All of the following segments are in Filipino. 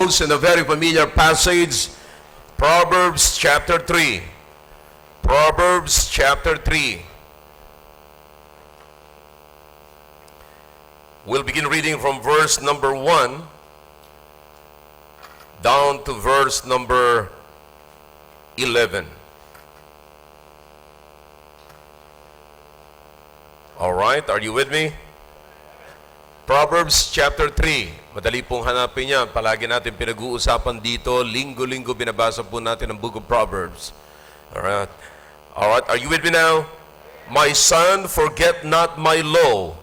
In a very familiar passage, Proverbs chapter 3. Proverbs chapter 3. We'll begin reading from verse number 1 down to verse number 11. All right, are you with me? Proverbs chapter 3. Madali pong hanapin yan. Palagi natin pinag-uusapan dito. Linggo-linggo binabasa po natin ang book of Proverbs. Alright. Alright, are you with me now? My son, forget not my law,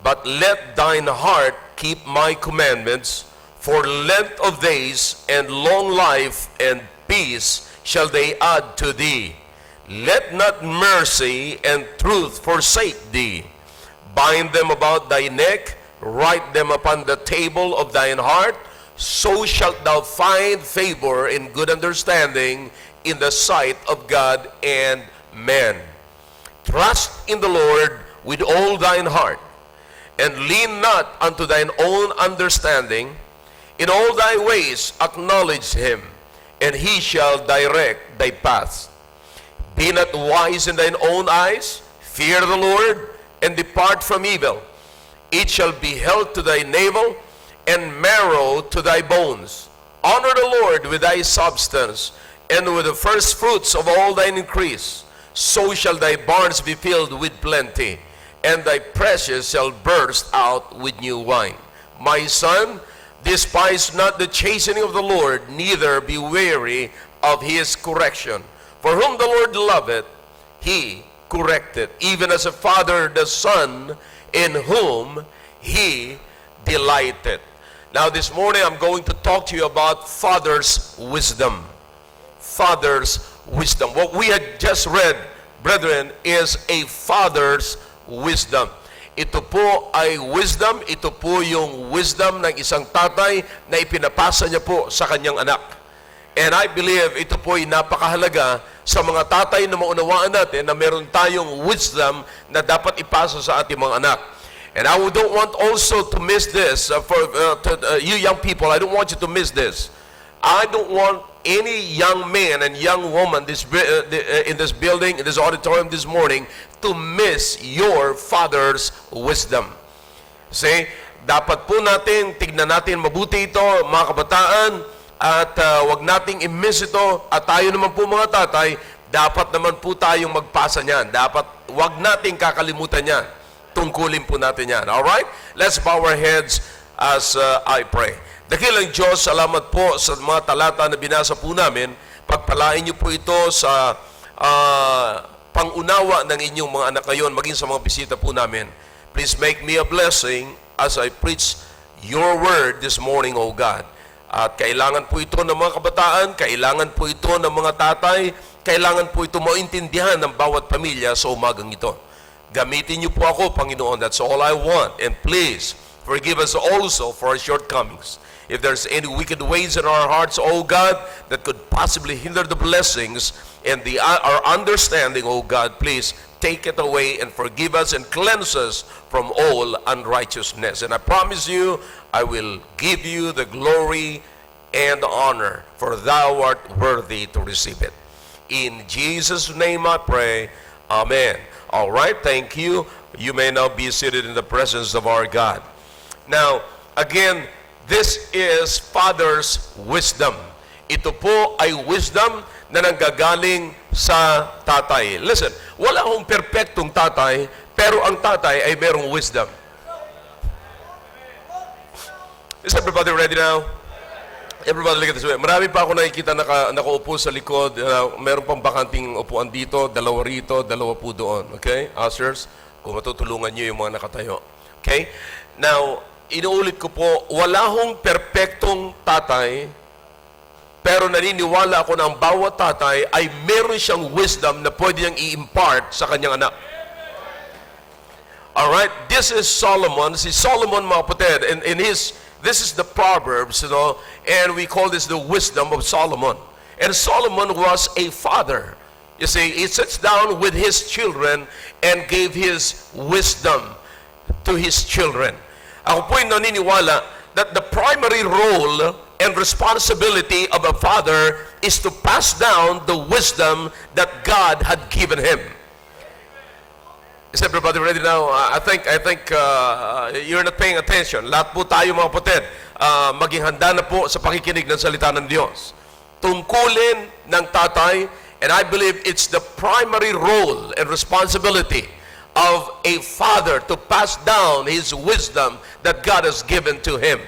but let thine heart keep my commandments. For length of days and long life and peace shall they add to thee. Let not mercy and truth forsake thee. Bind them about thy neck, write them upon the table of thine heart, so shalt thou find favor and good understanding in the sight of God and man. Trust in the Lord with all thine heart, and lean not unto thine own understanding. In all thy ways acknowledge him, and he shall direct thy paths. Be not wise in thine own eyes, fear the Lord, and depart from evil. It shall be held to thy navel, and marrow to thy bones. Honor the Lord with thy substance, and with the first fruits of all thine increase. So shall thy barns be filled with plenty, and thy precious shall burst out with new wine. My son, despise not the chastening of the Lord, neither be weary of his correction. For whom the Lord loveth, he correcteth, even as a father the son, in whom he delighted. Now this morning I'm going to talk to you about father's wisdom. Father's wisdom. What we had just read, brethren, is a father's wisdom. Ito po ay wisdom, ito po yung wisdom ng isang tatay na ipinapasa niya po sa kanyang anak. And I believe ito po ay napakahalaga sa mga tatay na maunawaan natin na meron tayong wisdom na dapat ipasa sa ating mga anak. And I don't want also to miss this you young people. I don't want you to miss this. I don't want any young man and young woman in this building, in this auditorium this morning, to miss your father's wisdom. See, dapat po natin, tignan natin mabuti ito, mga kabataan, at wag nating i-miss ito. At tayo naman po mga tatay, dapat naman po tayong magpasa niyan. Dapat wag nating kakalimutan niyan. Tungkulin po natin yan. Alright? Let's bow our heads as I pray. Dakilang Diyos, salamat po sa mga talata na binasa po namin. Pagpalain niyo po ito sa pangunawa ng inyong mga anak ngayon, maging sa mga bisita po namin. Please make me a blessing as I preach your word this morning, O God. At kailangan po ito ng mga kabataan, kailangan po ito ng mga tatay, kailangan po ito maintindihan ng bawat pamilya sa umagang ito. Gamitin niyo po ako, Panginoon. That's all I want. And please, forgive us also for our shortcomings. If there's any wicked ways in our hearts, O God, that could possibly hinder the blessings and our understanding, O God, please take it away and forgive us and cleanse us from all unrighteousness. And I promise you, I will give you the glory and honor, for thou art worthy to receive it. In Jesus' name I pray. Amen. All right, thank you. You may now be seated in the presence of our God. Now, again, this is Father's wisdom. Ito po ay wisdom na nanggagaling sa tatay. Listen, wala akong perpektong tatay, pero ang tatay ay merong wisdom. Is everybody ready now? Everybody look at this way. Marami pa ako nakikita nakaupo sa likod. Meron pang bakanting upuan dito, dalawa rito, dalawa po doon. Okay? Ushers, kung matutulungan nyo yung mga nakatayo. Okay? Now, inuulit ko po, wala hong perpektong tatay, pero naniniwala ako na ang bawat tatay ay meron siyang wisdom na pwede niyang i-impart sa kanyang anak. Alright? This is Solomon. Si Solomon, mga kapatid, this is the Proverbs, and we call this the wisdom of Solomon. And Solomon was a father. You see, he sits down with his children and gave his wisdom to his children. Ako po'y naniniwala that the primary role and responsibility of a father is to pass down the wisdom that God had given him. Is everybody ready now? I think you're not paying attention. Lahat po tayo mga kapatid, maging handa na po sa pakikinig ng salita ng Diyos. Tungkulin ng tatay, and I believe it's the primary role and responsibility of a father to pass down his wisdom that God has given to him.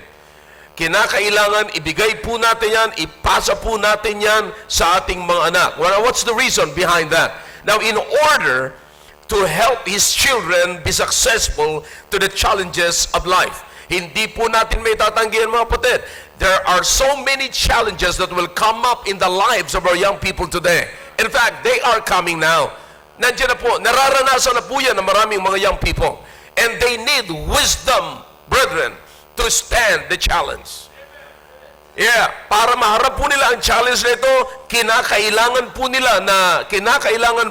Kinakailangan ibigay po natin yan, ipasa po natin yan sa ating mga anak. Well, what's the reason behind that? Now, in order to help his children be successful to the challenges of life. Hindi po natin may tatanggihan mga kapatid. There are so many challenges that will come up in the lives of our young people today. In fact, they are coming now. Nandiyan na po, nararanasan na po yan ng maraming mga young people. And they need wisdom, brethren, to stand the challenge. Yeah, para maharap po nila ang challenge na ito, kinakailangan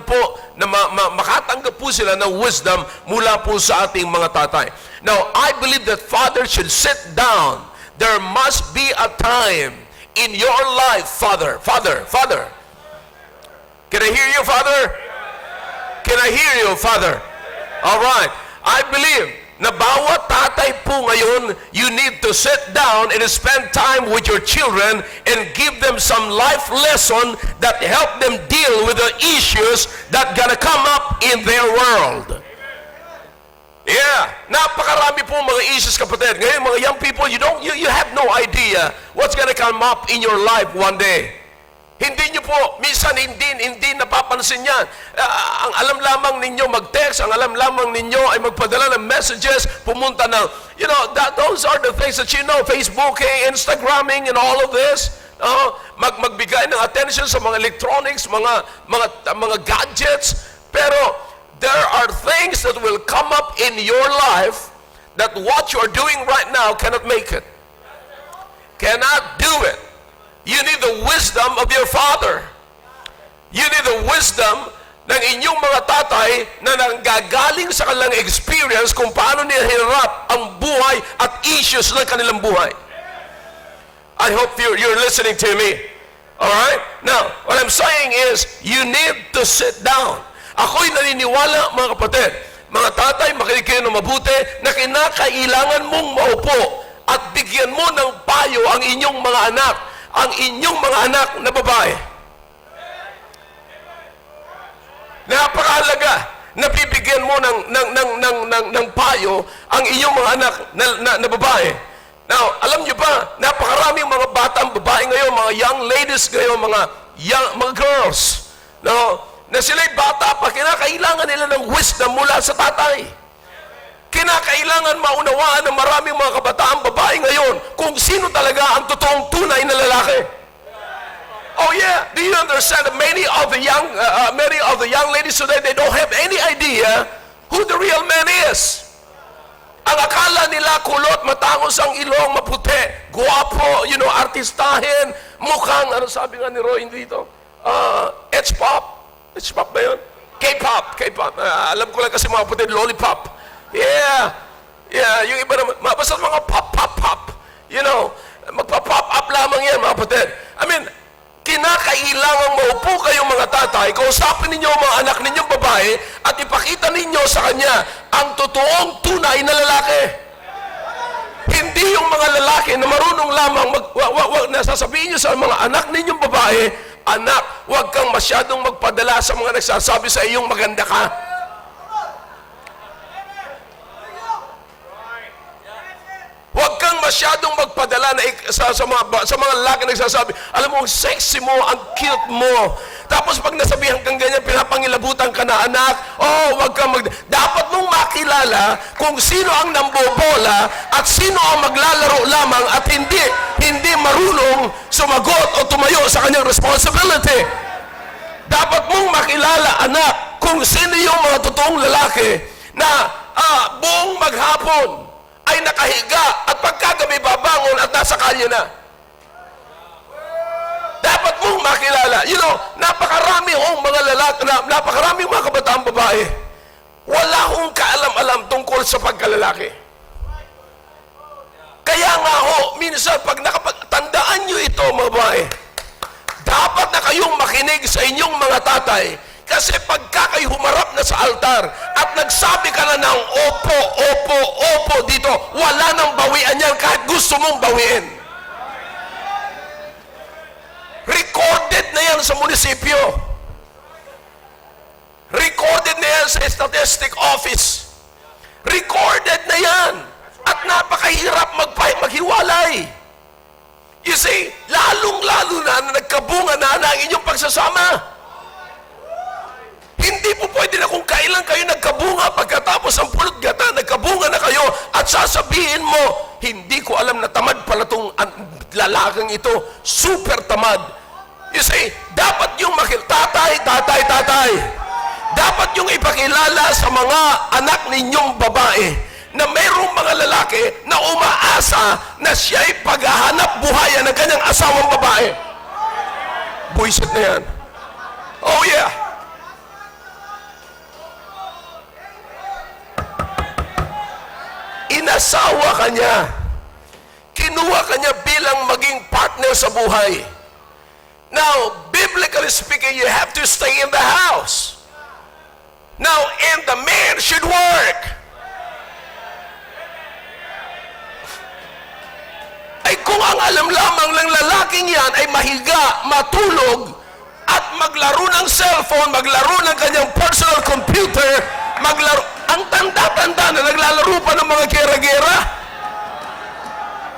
po na makatanggap po sila ng wisdom mula po sa ating mga tatay. Now, I believe that father should sit down. There must be a time in your life, Father. Can I hear you, Father? Can I hear you, Father? All right. I believe na bawat tatay po ngayon, you need to sit down and spend time with your children and give them some life lesson that help them deal with the issues that gonna come up in their world. Yeah, napakarami po mga issues, kapatid. Ngayon, mga young people, you have no idea what's gonna come up in your life one day. Hindi nyo po, minsan hindi napapansin yan. Ang alam lamang ninyo mag-text, ang alam lamang ninyo ay magpadala ng messages, pumunta ng, those are the things that you know, Facebooking, Instagramming, and all of this. Magbigay ng attention sa mga electronics, mga gadgets. Pero, there are things that will come up in your life that what you are doing right now cannot make it. Cannot do it. You need the wisdom of your father. You need the wisdom ng inyong mga tatay na nanggagaling sa kanilang experience kung paano nila hinarap ang buhay at issues ng kanilang buhay. I hope you're listening to me. Alright? Now, what I'm saying is, you need to sit down. Ako'y naniniwala, mga kapatid, mga tatay, makinig kayo ng mabuti, na kinakailangan mong maupo at bigyan mo ng payo ang inyong mga anak, ang inyong mga anak na babae. Napakahalaga na bibigyan mo ng payo ang inyong mga anak na babae. Now, alam niyo ba, napakaraming mga batang babae ngayon, mga young ladies ngayon, mga girls, na sila'y bata pa, kinakailangan nila ng wisdom mula sa tatay. Kinakailangan maunawaan ng maraming mga kabataang babae ngayon kung sino talaga ang totoong tunay na lalaki. Oh yeah, do you understand that many of the young ladies today, they don't have any idea who the real man is. Ang akala nila kulot, matangos ang ilong, maputi, guwapo, artistahin, mukhang, ano sabi nga ni Roy dito? H-pop. H-pop ba yun? K-pop. Alam ko lang kasi mga puti, lollipop. Yeah, yung iba naman, basta mga pop. Magpa-pop up lamang yan, mga kapatid. I mean, kinakailangan maupo kayong mga tatay, kausapin ninyo ang mga anak ninyong babae, at ipakita ninyo sa kanya ang totoong tunay na lalaki. Hindi yung mga lalaki na marunong lamang, nasasabihin nyo sa mga anak ninyong babae, anak, huwag kang masyadong magpadala sa mga nagsasabi sa iyong maganda ka. Huwag kang masyadong magpadala sa mga lalaki nagsasabi, alam mo, ang sexy mo, ang cute mo. Tapos pag nasabihan kang ganyan, pinapangilabutan ka na, anak, huwag kang dapat mong makilala kung sino ang nambobola at sino ang maglalaro lamang at hindi marunong sumagot o tumayo sa kanyang responsibility. Dapat mong makilala, anak, kung sino yung mga totoong lalaki na buong maghapon ay nakahiga at pagkagabi babangon at nasa kalye na. Dapat mong makilala. Napakarami mga lalaki, napakarami mga kabataang babae. Wala akong kaalam-alam tungkol sa pagkalalaki. Kaya nga minsan pag Tandaan nyo ito, mga babae. Dapat na kayong makinig sa inyong mga tatay. Kasi pagka kayo humarap na sa altar at nagsabi ka na ng opo, opo, opo dito, wala nang bawian yan kahit gusto mong bawiin. Recorded na yan sa munisipyo. Recorded na yan sa statistic office. Recorded na yan. At napakahirap maghiwalay. You see, lalong-lalo na nagkabunga na ang inyong pagsasama. Hindi po pwede na kung kailan kayo nagkabunga, pagkatapos ang pulot gata, nagkabunga na kayo, at sasabihin mo, hindi ko alam na tamad pala itong lalaking ito, super tamad. You see, dapat yung tatay, dapat yung ipakilala sa mga anak ninyong babae, na mayroong mga lalaki na umaasa na siya'y paghahanap buhayan ng kanyang asawang babae. Buisit na yan. Oh yeah. Inasawa ka niya. Kinuha ka niya bilang maging partner sa buhay. Now, biblically speaking, you have to stay in the house. Now, and the man should work. Ay kung ang alam lamang ng lalaking yan ay mahiga, matulog, at maglaro ng cellphone, maglaro ng kanyang personal computer, maglaro, ang tanda-tanda na naglalaro pa ng mga gera-gera.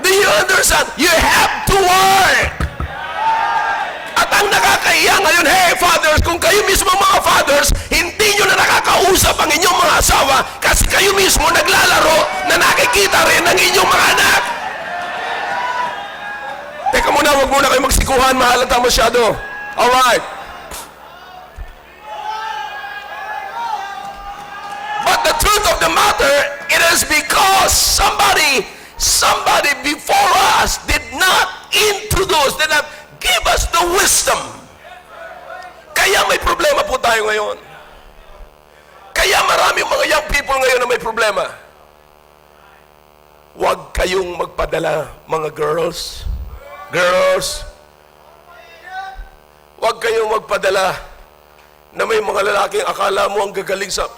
Do you understand? You have to work. At ang nakakahiya ngayon, hey fathers, kung kayo mismo mga fathers, hindi nyo na nakakausap ang inyong mga asawa kasi kayo mismo naglalaro na nakikita rin ng inyong mga anak. Teka muna, huwag muna kayo magsikuhan, mahalata masyado. Alright. But the truth of the matter, it is because somebody before us did not introduce, did not give us the wisdom. Kaya may problema po tayo ngayon. Kaya maraming mga young people ngayon na may problema. Huwag kayong magpadala, mga girls. Girls, huwag kayong magpadala na may mga lalaking akala mo ang gagaling sa...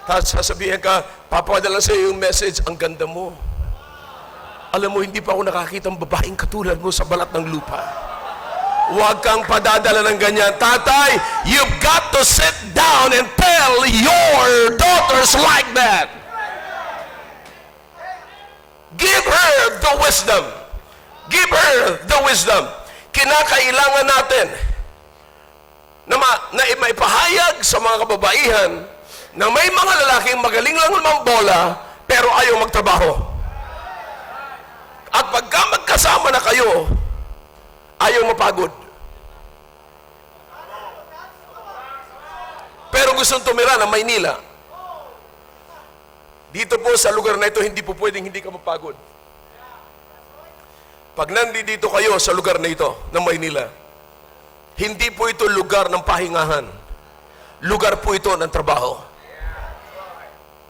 Tapos sasabihin ka, papadala sa iyo yung message, ang ganda mo. Alam mo, hindi pa ako nakakita ng babaeng katulad mo sa balat ng lupa. Huwag kang padadala ng ganyan. Tatay, you've got to sit down and tell your daughters like that. Give her the wisdom. Give her the wisdom. Kinakailangan natin na maipahayag sa mga kababaihan na may mga lalaking magaling lang naman bola pero ayaw magtrabaho. At pagka magkasama na kayo, ayaw mapagod. Pero gustong tumira na Maynila. Dito po sa lugar na ito, hindi po pwedeng hindi ka mapagod. Pag nandito kayo sa lugar na ito, ng Maynila, hindi po ito lugar ng pahingahan. Lugar po ito ng trabaho.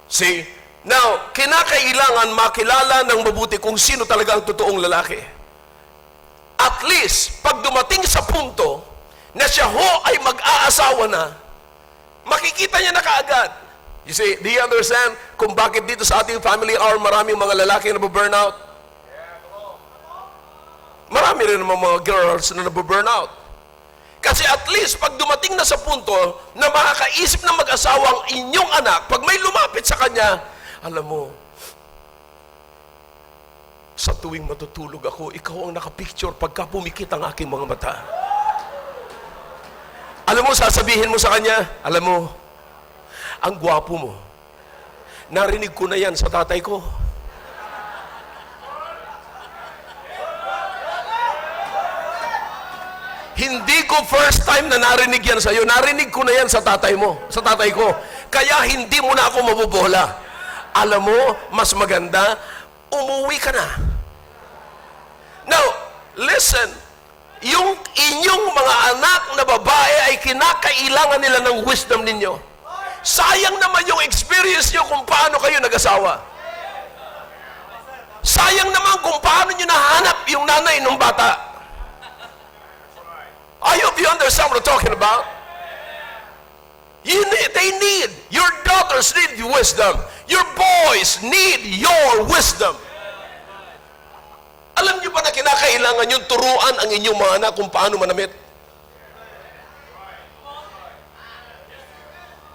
See? Now, kinakailangan makilala ng mabuti kung sino talaga ang totoong lalaki. At least, pag dumating sa punto na siya ho ay mag-aasawa na, makikita niya na kaagad. You see, do you understand kung bakit dito sa ating family hour maraming mga lalaki na nabu-burnout? Marami rin naman mga girls na nabu-burnout. Kasi at least pag dumating na sa punto na makakaisip na mag-asawa ang inyong anak, pag may lumapit sa kanya, alam mo, sa tuwing matutulog ako, ikaw ang nakapicture pagka pumikit ang aking mga mata. Alam mo, sasabihin mo sa kanya, alam mo, ang gwapo mo. Narinig ko na yan sa tatay ko. Hindi ko first time na narinig yan sa'yo. Narinig ko na yan sa tatay mo, sa tatay ko. Kaya hindi mo na ako mabubola. Alam mo, mas maganda, umuwi ka na. Now, listen, yung inyong mga anak na babae ay kinakailangan nila ng wisdom ninyo. Sayang naman yung experience nyo kung paano kayo nag-asawa. Sayang Sayang naman kung paano nyo nahanap yung nanay ng bata. I hope you understand what I'm talking about. Your daughters need wisdom. Your boys need your wisdom. Alam niyo ba na kinakailangan yung turuan ang inyong mga anak kung paano manamit?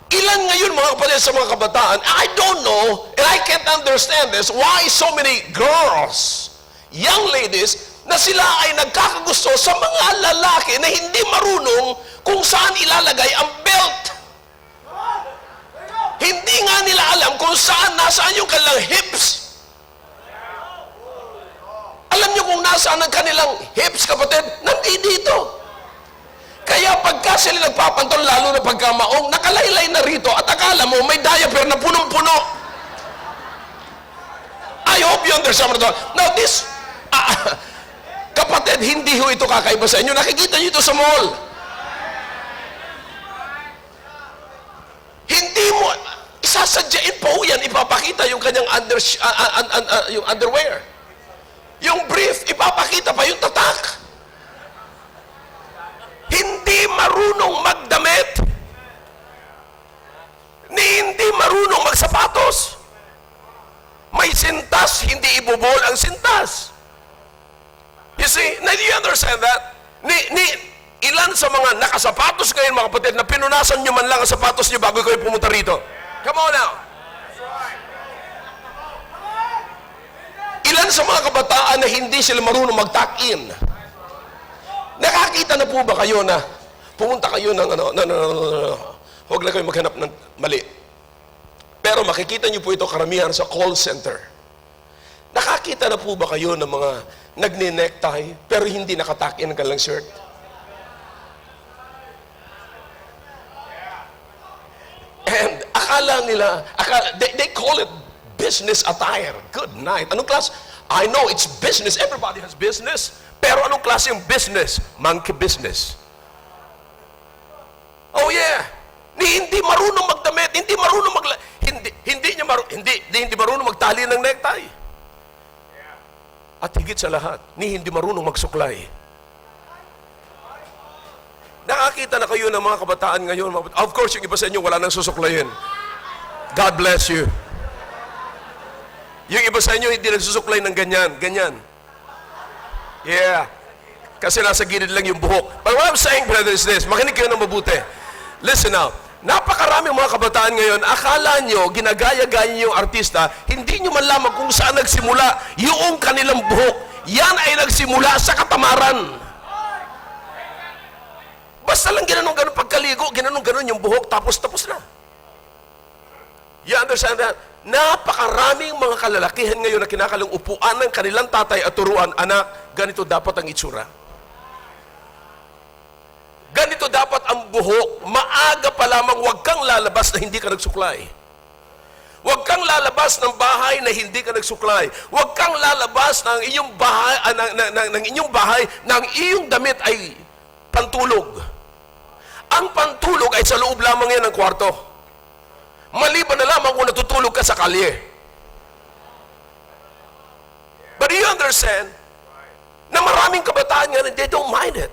Ilan ngayon mga kapatid sa mga kabataan, I don't know, and I can't understand this, why so many girls, young ladies, na sila ay nagkakagusto sa mga lalaki na hindi marunong kung saan ilalagay ang belt. Hindi nga nila alam kung nasaan yung kanilang hips. Alam niyo kung nasaan ang kanilang hips, kapatid? Nandito. Kaya pagka sila nagpapantol, lalo na pagka maong, nakalaylay na rito at akala mo may diaper na punong-puno. I hope you understand what I'm talking. Now this, kapatid, hindi ho ito kakaiba sa inyo. Nakikita niyo ito sa mall. Hindi mo, isasadyain pa ho yan, ipapakita yung kanyang yung underwear. Yung brief, ipapakita pa yung tatak. Hindi marunong magdamit. Hindi marunong magsapatos. May sintas, hindi ibubol ang sintas. You see, now do you understand that? Ilan sa mga nakasapatos ngayon, mga kapatid, na pinunasan nyo man lang ang sapatos nyo bago kayo pumunta rito? Come on now. Ilan sa mga kabataan na hindi sila marunong mag-tuck-in? Nakakita na po ba kayo na pumunta kayo ng huwag lang kayo maghanap ng mali. Pero makikita niyo po ito karamihan sa call center. Nakakita na po ba kayo ng mga nagni-necktie pero hindi nakatakin ang kanilang shirt? And akala nila, they call it business attire. Good night. Anong class? I know it's business. Everybody has business. Pero anong klase yung business? Monkey business. Oh yeah. Hindi marunong magdamit, hindi marunong hindi marunong magtali ng necktie. At higit sa lahat, hindi marunong magsuklay. Nakakita na kayo ng mga kabataan ngayon. Of course, yung iba sa inyo wala nang susuklayin. God bless you. Yung iba sa inyo hindi nagsusuklay ng ganyan. Yeah. Kasi nasa gilid lang yung buhok. But what I'm saying, brother, is this. Makinig kayo ng mabuti. Listen now. Napakaraming mga kabataan ngayon, akala nyo, ginagaya-gaya nyo yung artista, hindi nyo malaman kung saan nagsimula yung kanilang buhok. Yan ay nagsimula sa katamaran. Basta lang ginanong-ganon pagkaligo, ginanong-ganon yung buhok, tapos na. You understand that? Napakaraming mga kalalakihan ngayon na kinakalang upuan ng kanilang tatay at turuan, anak, ganito dapat ang itsura. Ganito dapat ang buhok. Maaga pa lamang, huwag kang lalabas na hindi ka nagsuklay. Huwag kang lalabas ng bahay na hindi ka nagsuklay. Huwag kang lalabas ng inyong bahay, ng iyong damit ay pantulog. Ang pantulog ay sa loob lamang yan ng kwarto. Maliban na lamang kung natutulog ka sa kalye. But do you understand na maraming kabataan nga, they don't mind it.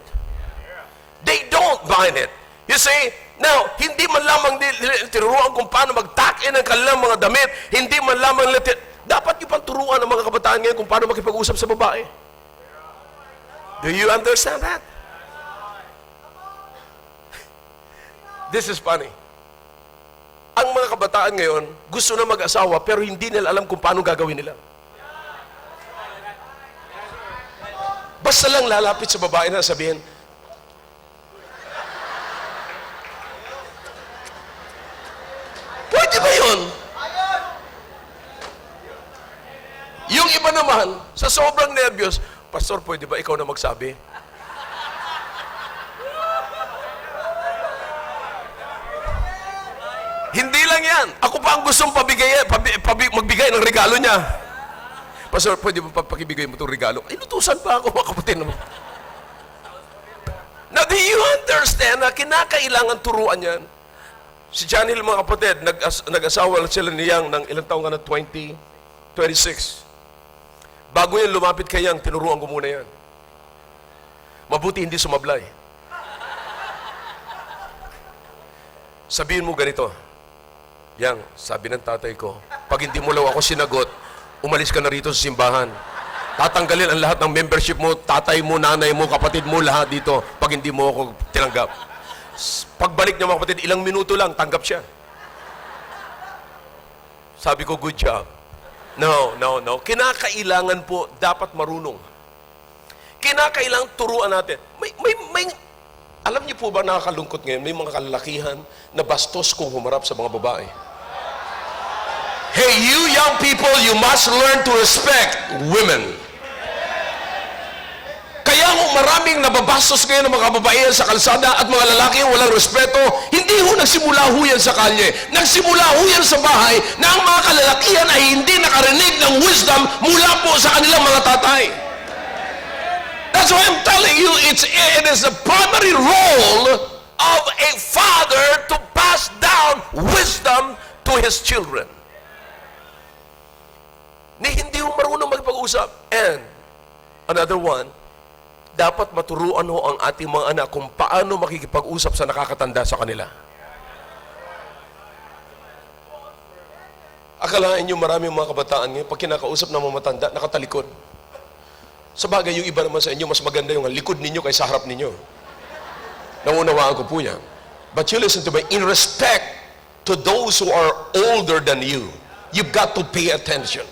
They don't mind it. You see, now, hindi man lamang tinuruan kung paano mag-tuck-in ang kanilang mga damit, hindi man lamang dapat yung panturuan ng mga kabataan ngayon kung paano makipag-usap sa babae. Do you understand that? This is funny. Ang mga kabataan ngayon, gusto na mag-asawa, pero hindi nila alam kung paano gagawin nila. Basta lang lalapit sa babae na sabihin, pwede ba yun? Yung iba naman, sa sobrang nervyos, Pastor, pwede ba ikaw na magsabi? Hindi lang yan. Ako pa ang gustong magbigay ng regalo niya. Pastor, pwede ba pakibigay mo itong regalo? Inutusan pa ako, mga kapatid. Now, do you understand na kinakailangan turuan yan? Si John Hill, mga kapatid, nag-asawa sila niyang ng ilang taong ka na, 26. Bago yan lumapit kay Yang, tinuruan ko muna yan. Mabuti hindi sumablay. Sabihin mo ganito, Yang, sabi ng tatay ko, pag hindi mo lang ako sinagot, umalis ka na rito sa simbahan. Tatanggalin ang lahat ng membership mo, tatay mo, nanay mo, kapatid mo, lahat dito, pag hindi mo ako tinanggap. Pagbalik niya mga kapatid, ilang minuto lang, tanggap siya. Sabi ko, good job. No. Kinakailangan po, dapat marunong. Kinakailangan turuan natin. Alam niyo po ba, nakakalungkot ngayon, may mga kalalakihan na bastos kung humarap sa mga babae. Hey, you young people, you must learn to respect women. Kaya kung maraming nababastos ngayon ng mga kababaihan sa kalsada at mga lalaki walang respeto, hindi ho nagsimula ho yan sa kalye. Nagsimula ho yan sa bahay na ang mga kalalakihan ay hindi nakarinig ng wisdom mula po sa kanilang mga tatay. That's why I'm telling you, it is the primary role of a father to pass down wisdom to his children. Hindi ho marunong magpag-usap. And another one, dapat maturuan ho ang ating mga anak kung paano makikipag-usap sa nakakatanda sa kanila. Akalain nyo maraming mga kabataan ngayon, pag kinakausap ng mga matanda, nakatalikod. Sa bagay, yung iba naman sa inyo, mas maganda yung likod ninyo kaysa harap ninyo. Naunawaan ko po yan. But you listen to me, in respect to those who are older than you, you've got to pay attention.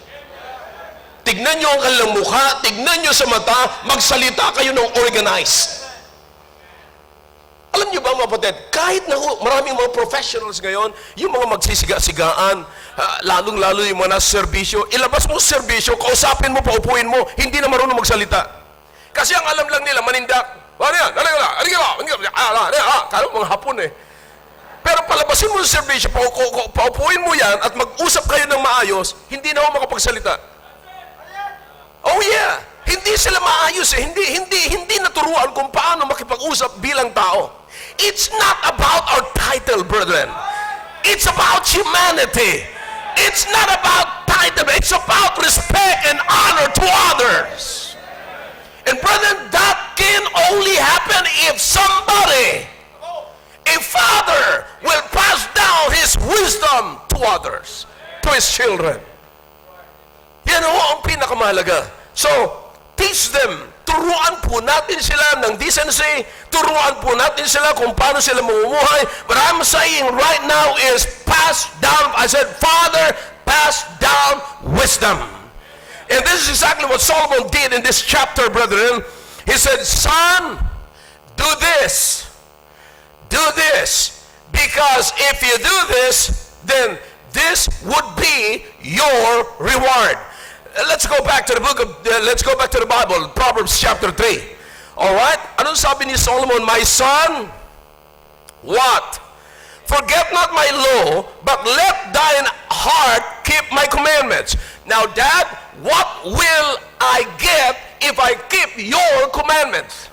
Tignan nyo ang kanilang mukha, tignan nyo sa mata, magsalita kayo ng organized. Alam nyo ba mga kapatid, kahit na maraming mga professionals ngayon, yung mga magsisiga-sigaan, lalong-lalo yung mga nasa serbisyo, ilabas mo sa serbisyo, kausapin mo, paupuin mo, hindi na marunong magsalita. Kasi ang alam lang nila, manindak. Ano yan? Kala mga hapon eh. Pero palabasin mo sa serbisyo, paupuin mo yan, at mag-usap kayo ng maayos, hindi na ako makapagsalita. Oh yeah, hindi sila maayos eh. Hindi naturuan kung paano makipag-usap bilang tao. It's not about our title, brethren. It's about humanity. It's not about title. It's about respect and honor to others. And brethren, that can only happen if somebody, a father, will pass down his wisdom to others, to his children. Yan ho ang pinakamahalaga. So, teach them. Turuan po natin sila ng decency. Turuan po natin sila kung paano sila mamumuhay. But I'm saying right now is pass down. I said, Father, pass down wisdom. And this is exactly what Solomon did in this chapter, brethren. He said, son, do this. Do this. Because if you do this, then this would be your reward. Let's go back to the let's go back to the Bible, Proverbs chapter 3. All right? Anong sabi ni Solomon? My son, what? Forget not my law, but let thine heart keep my commandments. Now, Dad, what will I get if I keep your commandments?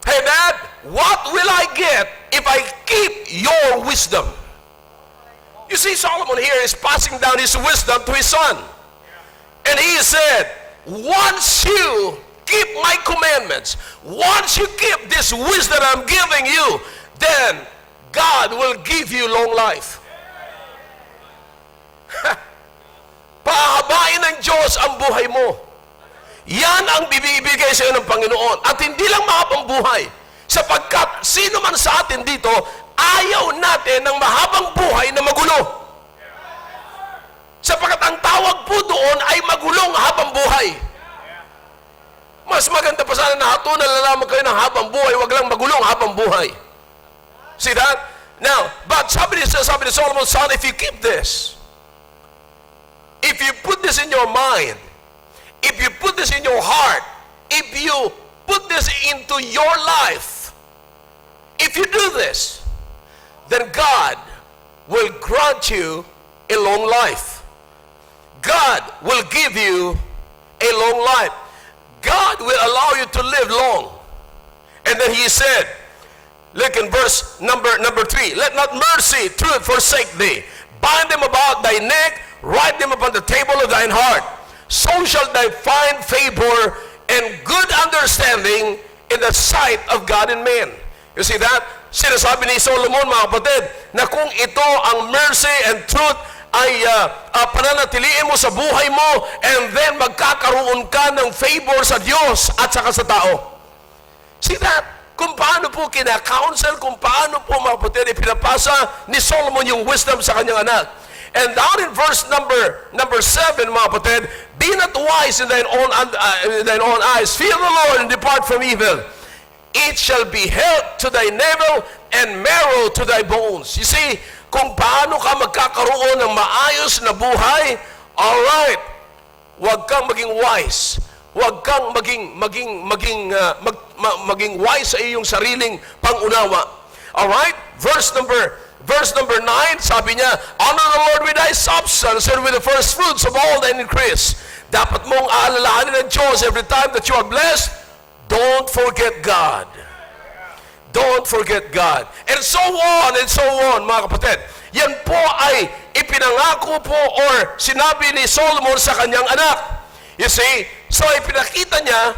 Hey, Dad, what will I get if I keep your wisdom? You see, Solomon here is passing down his wisdom to his son. And he said, once you keep my commandments, once you keep this wisdom I'm giving you, then God will give you long life. Pahabain ng Diyos ang buhay mo. Yan ang bibigay sa iyo ng Panginoon. At hindi lang mahabang buhay. Sapagkat sino man sa atin dito, ayaw natin ng mahabang buhay na magulo. Sapagkat ang tawag po doon ay magulong habang buhay. Mas maganda pa sana na hatunan na lamang kayo ng habang buhay, wag lang magulong habang buhay. See that? Now, but sabi ni Solomon, son, if you keep this, if you put this in your mind, if you put this in your heart, if you put this into your life, if you do this, then God will grant you a long life. God will give you a long life. God will allow you to live long. And then he said, look in verse number 3, let not mercy, truth forsake thee. Bind them about thy neck, write them upon the table of thine heart. So shall thou find favor and good understanding in the sight of God and men. You see that? Sinasabi ni Solomon, mga kapatid, na kung ito ang mercy and truth ay pananatiliin mo sa buhay mo, and then magkakaroon ka ng favor sa Diyos at saka sa tao. See that? Kung paano po kina-counsel, kung paano po, mga kapatid, ipinapasa ni Solomon yung wisdom sa kanyang anak. And down in verse number 7, mga kapatid, be not wise in thine own eyes. Fear the Lord and depart from evil. It shall be health to thy navel and marrow to thy bones. You see, kung paano ka magkakaroon ng maayos na buhay, alright, huwag kang maging wise. Huwag kang maging wise sa iyong sariling pangunawa. Alright? Verse number 9, sabi niya, honor the Lord with thy substance and with the first fruits of all thine increase. Dapat mong aalalahanin ng Diyos every time that you are blessed. Don't forget God. Don't forget God. And so on, mga kapatid. Yan po ay ipinangako po or sinabi ni Solomon sa kanyang anak. You see? So ipinakita niya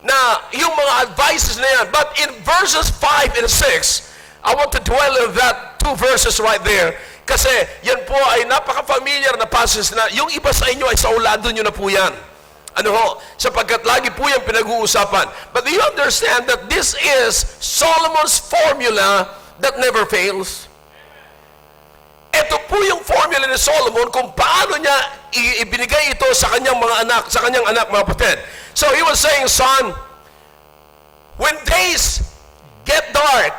na yung mga advices na yan. But in verses 5 and 6, I want to dwell on that 2 verses right there. Kasi yan po ay napaka-familiar na passage na yung iba sa inyo ay saulado nyo na po yan. Ano ho? Sapagkat lagi po yung pinag-uusapan. But do you understand that this is Solomon's formula that never fails? Ito po yung formula ni Solomon kung paano niya ibinigay ito sa kanyang anak, mga kapatid. So he was saying, son, when days get dark,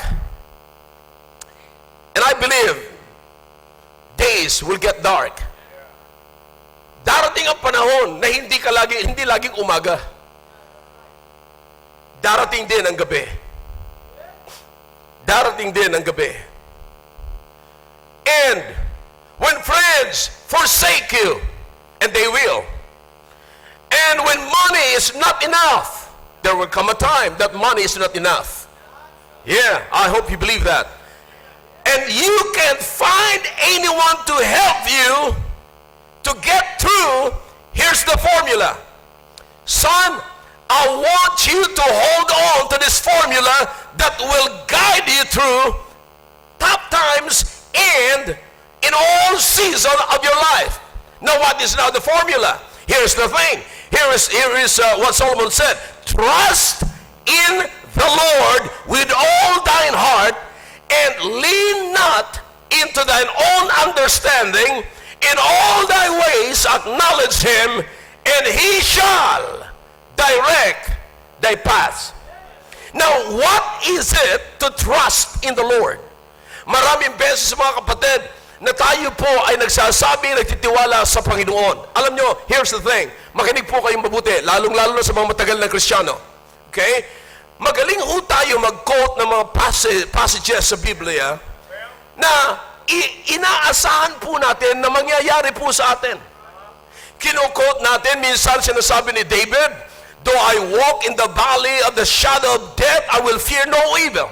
and I believe days will get dark, darating ang panahon na hindi laging umaga. Darating din ang gabi. Darating din ang gabi. And when friends forsake you, and they will, and when money is not enough, there will come a time that money is not enough. Yeah, I hope you believe that. And you can't find anyone to help you to get through. Here's the formula. Son, I want you to hold on to this formula that will guide you through tough times and in all seasons of your life. Now, what is now the formula? Here's the thing. Here is what Solomon said. Trust in the Lord with all thine heart, and lean not into thine own understanding. In all thy ways acknowledge him, and he shall direct thy paths. Now, what is it to trust in the Lord? Maraming beses, mga kapatid, na tayo po ay nagsasabi, nagtitiwala sa Panginoon. Alam nyo, here's the thing. Makinig po kayong mabuti, lalong-lalo na sa mga matagal na Kristiyano. Okay? Magaling ho tayo mag-quote ng mga passages sa Biblia na inaasahan po natin na mangyayari po sa atin. Kino-quote natin, minsan sinasabi ni David, though I walk in the valley of the shadow of death, I will fear no evil.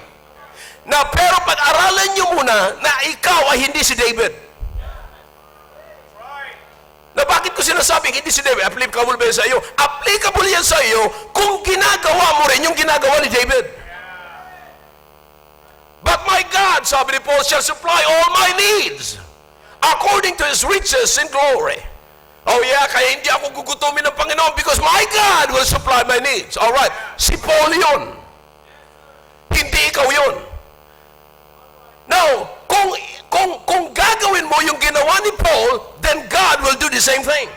Na pero pag-aralan nyo muna na ikaw ay hindi si David. Na bakit ko sinasabing hindi si David? Applicable ba yan sa iyo? Applicable yan sa iyo kung ginagawa mo rin yung ginagawa ni David. But my God, sabi ni Paul, shall supply all my needs according to His riches in glory. Oh yeah, kaya hindi ako gugutumin ng Panginoon because my God will supply my needs. Alright, si Paul yun. Hindi ikaw yun. Now, kung gagawin mo yung ginawa ni Paul, then God will do the same thing.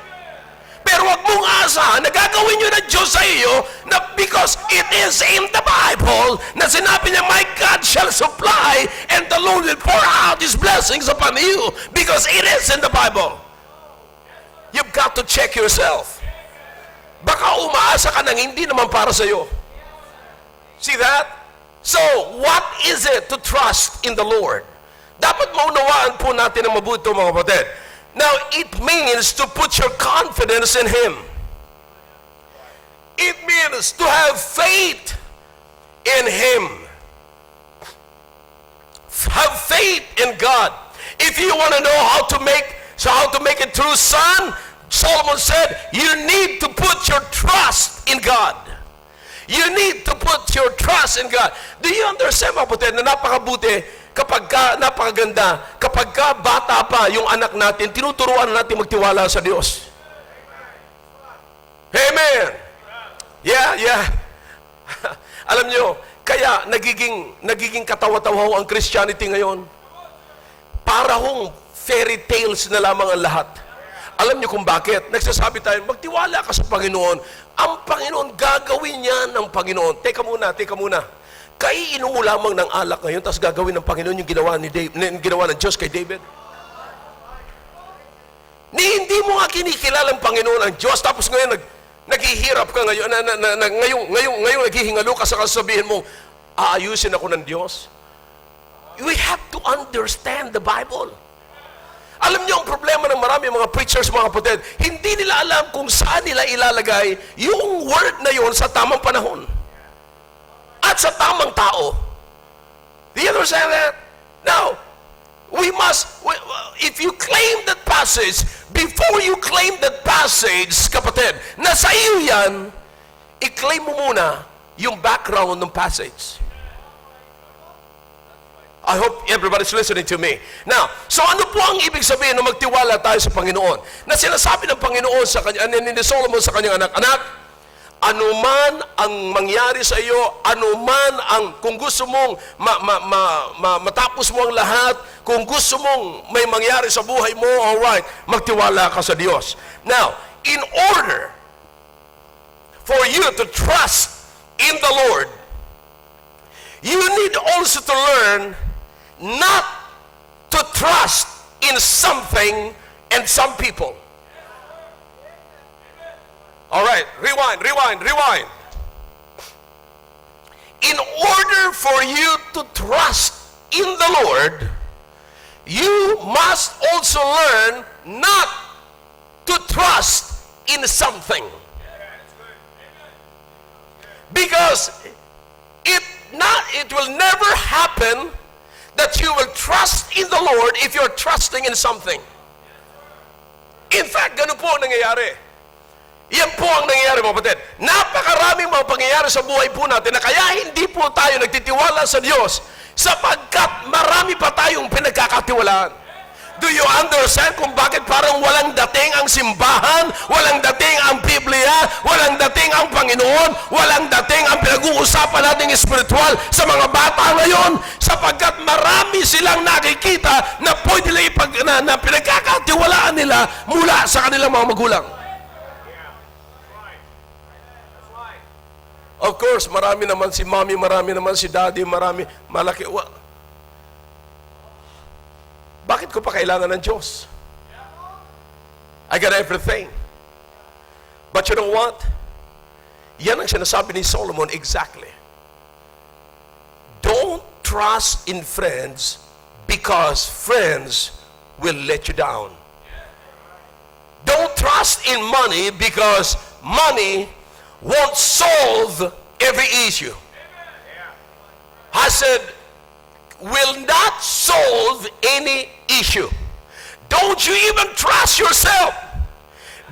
Pero wag mong asahan na gagawin nyo ng Diyos sa iyo na because it is in the Bible na sinabi niya, my God shall supply and the Lord will pour out His blessings upon you because it is in the Bible. You've got to check yourself. Baka umaasa ka nang hindi naman para sa iyo. See that? So, what is it to trust in the Lord? Dapat maunawaan po natin ang mabuti, mga kapatid. Now, it means to put your confidence in Him. It means to have faith in Him. Have faith in God. If you want to know how to make So how to make it through, son? Solomon said, you need to put your trust in God. You need to put your trust in God. Do you understand, mga kapatid, na napakabuti kapag ka, napakaganda, kapag ka bata pa yung anak natin, tinuturuan natin magtiwala sa Diyos. Amen. Yeah. Alam nyo, kaya nagiging katawa-tawa ang Christianity ngayon. Para hong fairy tales na lamang ang lahat. Alam niyo kung bakit? Nagsasabi tayo, magtiwala ka sa Panginoon. Ang Panginoon, gagawin niya ng Panginoon. Teka muna. Kaiinom mo lamang ng alak ngayon, tapos gagawin ng Panginoon yung ginawa ng Diyos kay David. Hindi mo nga kinikilala ng Panginoon ang Diyos, tapos ngayon naghihirap ka ngayon, ngayon naghihingalo ka sa kasabihin mo, aayusin ako ng Diyos. We have to understand the Bible. Alam niyo ang problema ng marami mga preachers, mga kapatid, hindi nila alam kung saan nila ilalagay yung word na yon sa tamang panahon. At sa tamang tao. Do you understand that? Now, if you claim that passage, before you claim that passage, kapatid, na sa iyo yan, i-claim mo muna yung background ng passage. I hope everybody's listening to me. Now, so ano po ang ibig sabihin na magtiwala tayo sa Panginoon? Na sinasabi ng Panginoon sa kanya, ni Solomon sa kanyang anak, anuman ang mangyari sa iyo, anuman ang, kung gusto mong matapos mo ang lahat, kung gusto mong may mangyari sa buhay mo, alright, magtiwala ka sa Diyos. Now, in order for you to trust in the Lord, you need also to learn not to trust in something and some people. All right, rewind. In order for you to trust in the Lord, you must also learn not to trust in something. Because it will never happen that you will trust in the Lord if you're trusting in something. In fact, ganun po ang nangyayari. Yan po ang nangyayari, mga kapatid. Napakaraming mga pangyayari sa buhay po natin na kaya hindi po tayo nagtitiwala sa Diyos sapagkat marami pa tayong pinagkakatiwalaan. Do you understand kung bakit parang walang dating ang simbahan, walang dating ang Biblia, walang dating ang Panginoon, walang dating ang pinag-uusapan nating espiritual sa mga bata ngayon? Sapagkat marami silang nakikita na pwede lang na pinagkakatiwalaan nila mula sa kanilang mga magulang. Of course, marami naman si mommy, marami naman si daddy, malaki. Bakit ko pa kailangan ng Diyos? I got everything. But you know what? Yan ang sinasabi ni Solomon exactly. Don't trust in friends because friends will let you down. Don't trust in money because money won't solve every issue. I said, will not solve any issue. Don't you even trust yourself,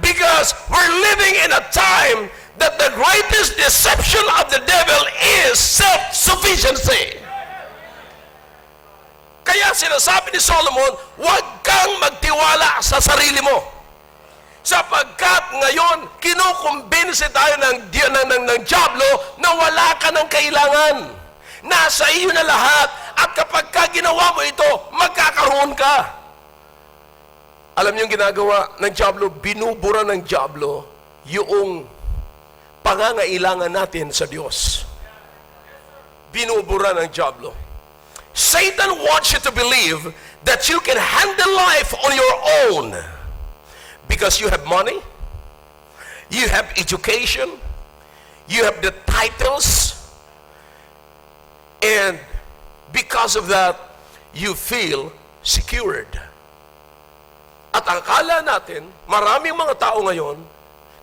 because we're living in a time that the greatest deception of the devil is self-sufficiency. Kaya sinasabi ni Solomon, huwag kang magtiwala sa sarili mo. Sapagkat ngayon, kinukumbinsi tayo ng dyablo na wala ka ng kailangan. Nasa iyo na lahat. At kapag ka ginawa mo ito, magkakaroon ka. Alam niyo yung ginagawa ng dyablo? Binubura ng dyablo yung pangangailangan natin sa Diyos. Binubura ng dyablo. Satan wants you to believe that you can handle life on your own. Because you have money, you have education, you have the titles, and because of that, you feel secured. At ang akala natin, maraming mga tao ngayon,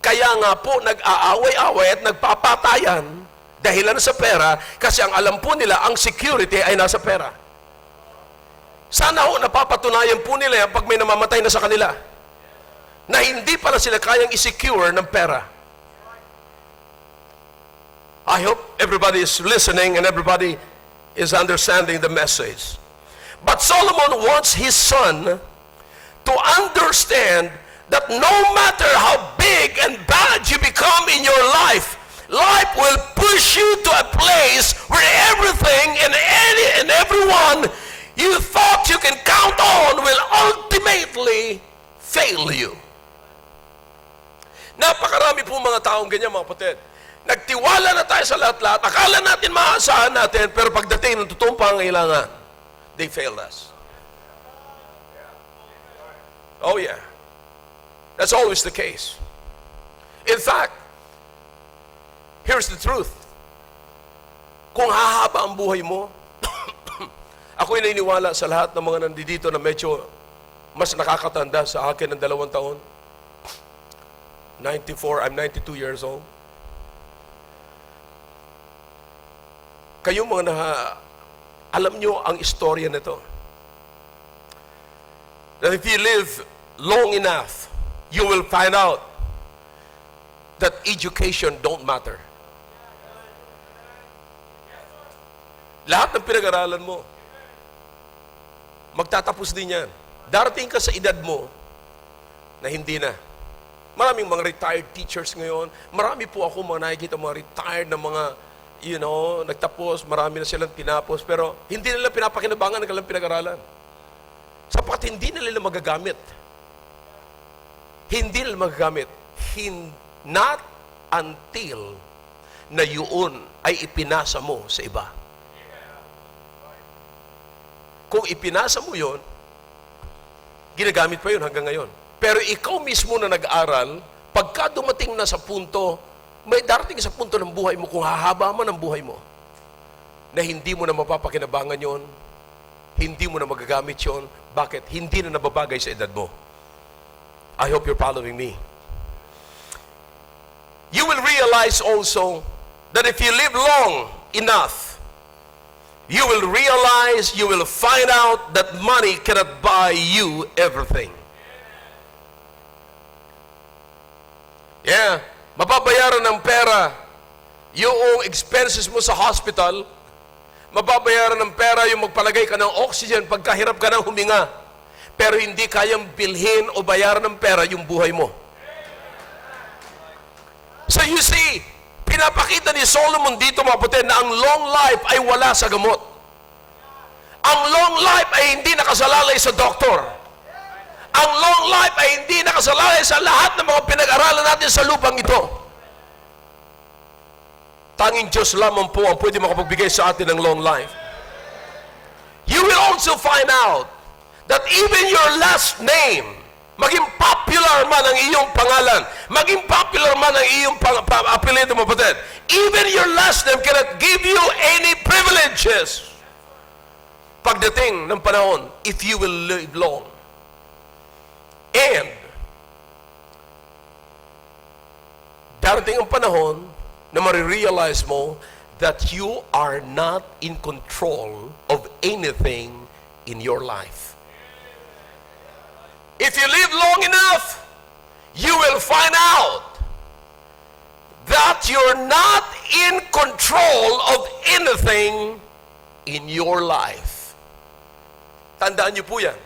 kaya nga po nag-aaway-away at nagpapatayan dahilan sa pera, kasi ang alam po nila, ang security ay nasa pera. Sana ho napapatunayan po nila yan pag may namamatay na sa kanila na hindi pala sila kayang i-secure ng pera. I hope everybody is listening and everybody is understanding the message. But Solomon wants his son to understand that no matter how big and bad you become in your life, life will push you to a place where everything and everyone you thought you can count on will ultimately fail you. Napakarami po mga taong ganyan, mga kapatid. Nagtiwala na tayo sa lahat-lahat. Akala natin maaasahan natin, pero pagdating ng totoong pangangailangan, they failed us. Oh yeah. That's always the case. In fact, here's the truth. Kung hahaba ang buhay mo, ako'y naniniwala sa lahat ng mga nandito na medyo mas nakakatanda sa akin ng 2 taon. 94, I'm 92 years old. Kayo mga alam nyo ang istorya nito. That if you live long enough, you will find out that education don't matter. Lahat ng pinag-aralan mo, magtatapos din yan. Darating ka sa edad mo na hindi na. Maraming mga retired teachers ngayon. Marami po ako mga nakikita mga retired na mga, nagtapos, marami na silang tinapos, pero hindi nila pinapakinabangan ng kanilang pinag-aralan. Sapat hindi nila magagamit. Hindi nila magagamit. Not until na yun ay ipinasa mo sa iba. Kung ipinasa mo yun, ginagamit pa yun hanggang ngayon. Pero ikaw mismo na nag-aral, pagka dumating na sa punto, may darating sa punto ng buhay mo, kung hahaba man ang buhay mo, na hindi mo na mapapakinabangan yon, hindi mo na magagamit yon. Bakit? Hindi na nababagay sa edad mo. I hope you're following me. You will realize also that if you live long enough, you will realize, you will find out that money cannot buy you everything. Yeah, mababayaran ng pera yung expenses mo sa hospital, mababayaran ng pera yung magpalagay ka ng oxygen pagkahirap ka ng huminga, pero hindi kayang bilhin o bayaran ng pera yung buhay mo. So you see, pinapakita ni Solomon dito, mga kapatid, na ang long life ay wala sa gamot. Ang long life ay hindi nakasalalay sa doktor. Ang long life ay hindi nakasalalay sa lahat ng mga pinag-aralan natin sa lupang ito. Tanging Diyos lamang po ang pwede makapagbigay sa atin ng long life. You will also find out that even your last name, maging popular man ang iyong pangalan, maging popular man ang iyong apelido mo, kapatid, even your last name cannot give you any privileges pagdating ng panahon if you will live long. And darating ang panahon na marirealize mo that you are not in control of anything in your life. If you live long enough, you will find out that you're not in control of anything in your life. Tandaan niyo po yan.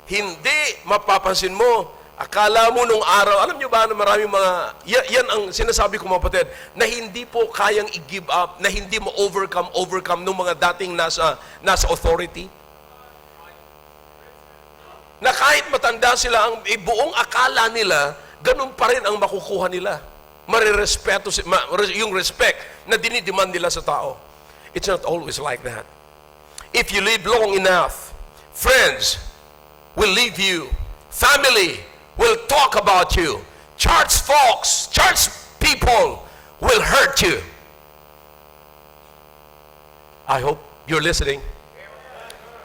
Hindi mapapansin mo, akala mo nung araw, alam niyo ba na maraming mga, yan ang sinasabi ko, mga kapatid, na hindi po kayang i-give up, na hindi mo overcome nung mga dating nasa authority. Na kahit matanda sila, ang buong akala nila, ganun pa rin ang makukuha nila. Marirespeto, yung respect na dinidemand nila sa tao. It's not always like that. If you live long enough, friends will leave you. Family will talk about you. Church folks, church people will hurt you. I hope you're listening.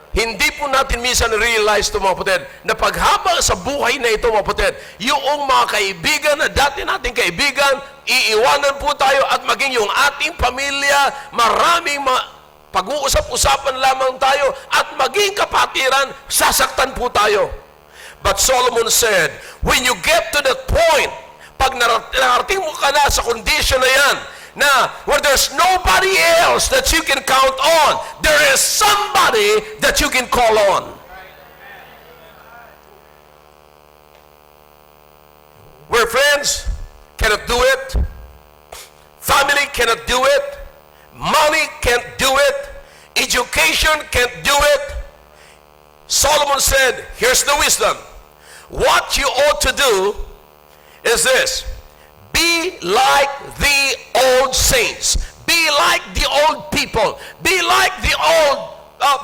Hindi po natin minsan realize ito, mga kapatid, na paghaba sa buhay na ito, mga kapatid, yung mga kaibigan na dati nating kaibigan, iiwanan po tayo, at maging yung ating pamilya, maraming Pag-uusap-usapan lamang tayo at maging kapatiran, sasaktan po tayo. But Solomon said, when you get to that point, pag narating mo ka na sa condition na yan, na where there's nobody else that you can count on, there is somebody that you can call on. Where friends cannot do it, family cannot do it, money can't do it, education can't do it, Solomon said, here's the wisdom. What you ought to do is this: be like the old saints, be like the old people, be like the old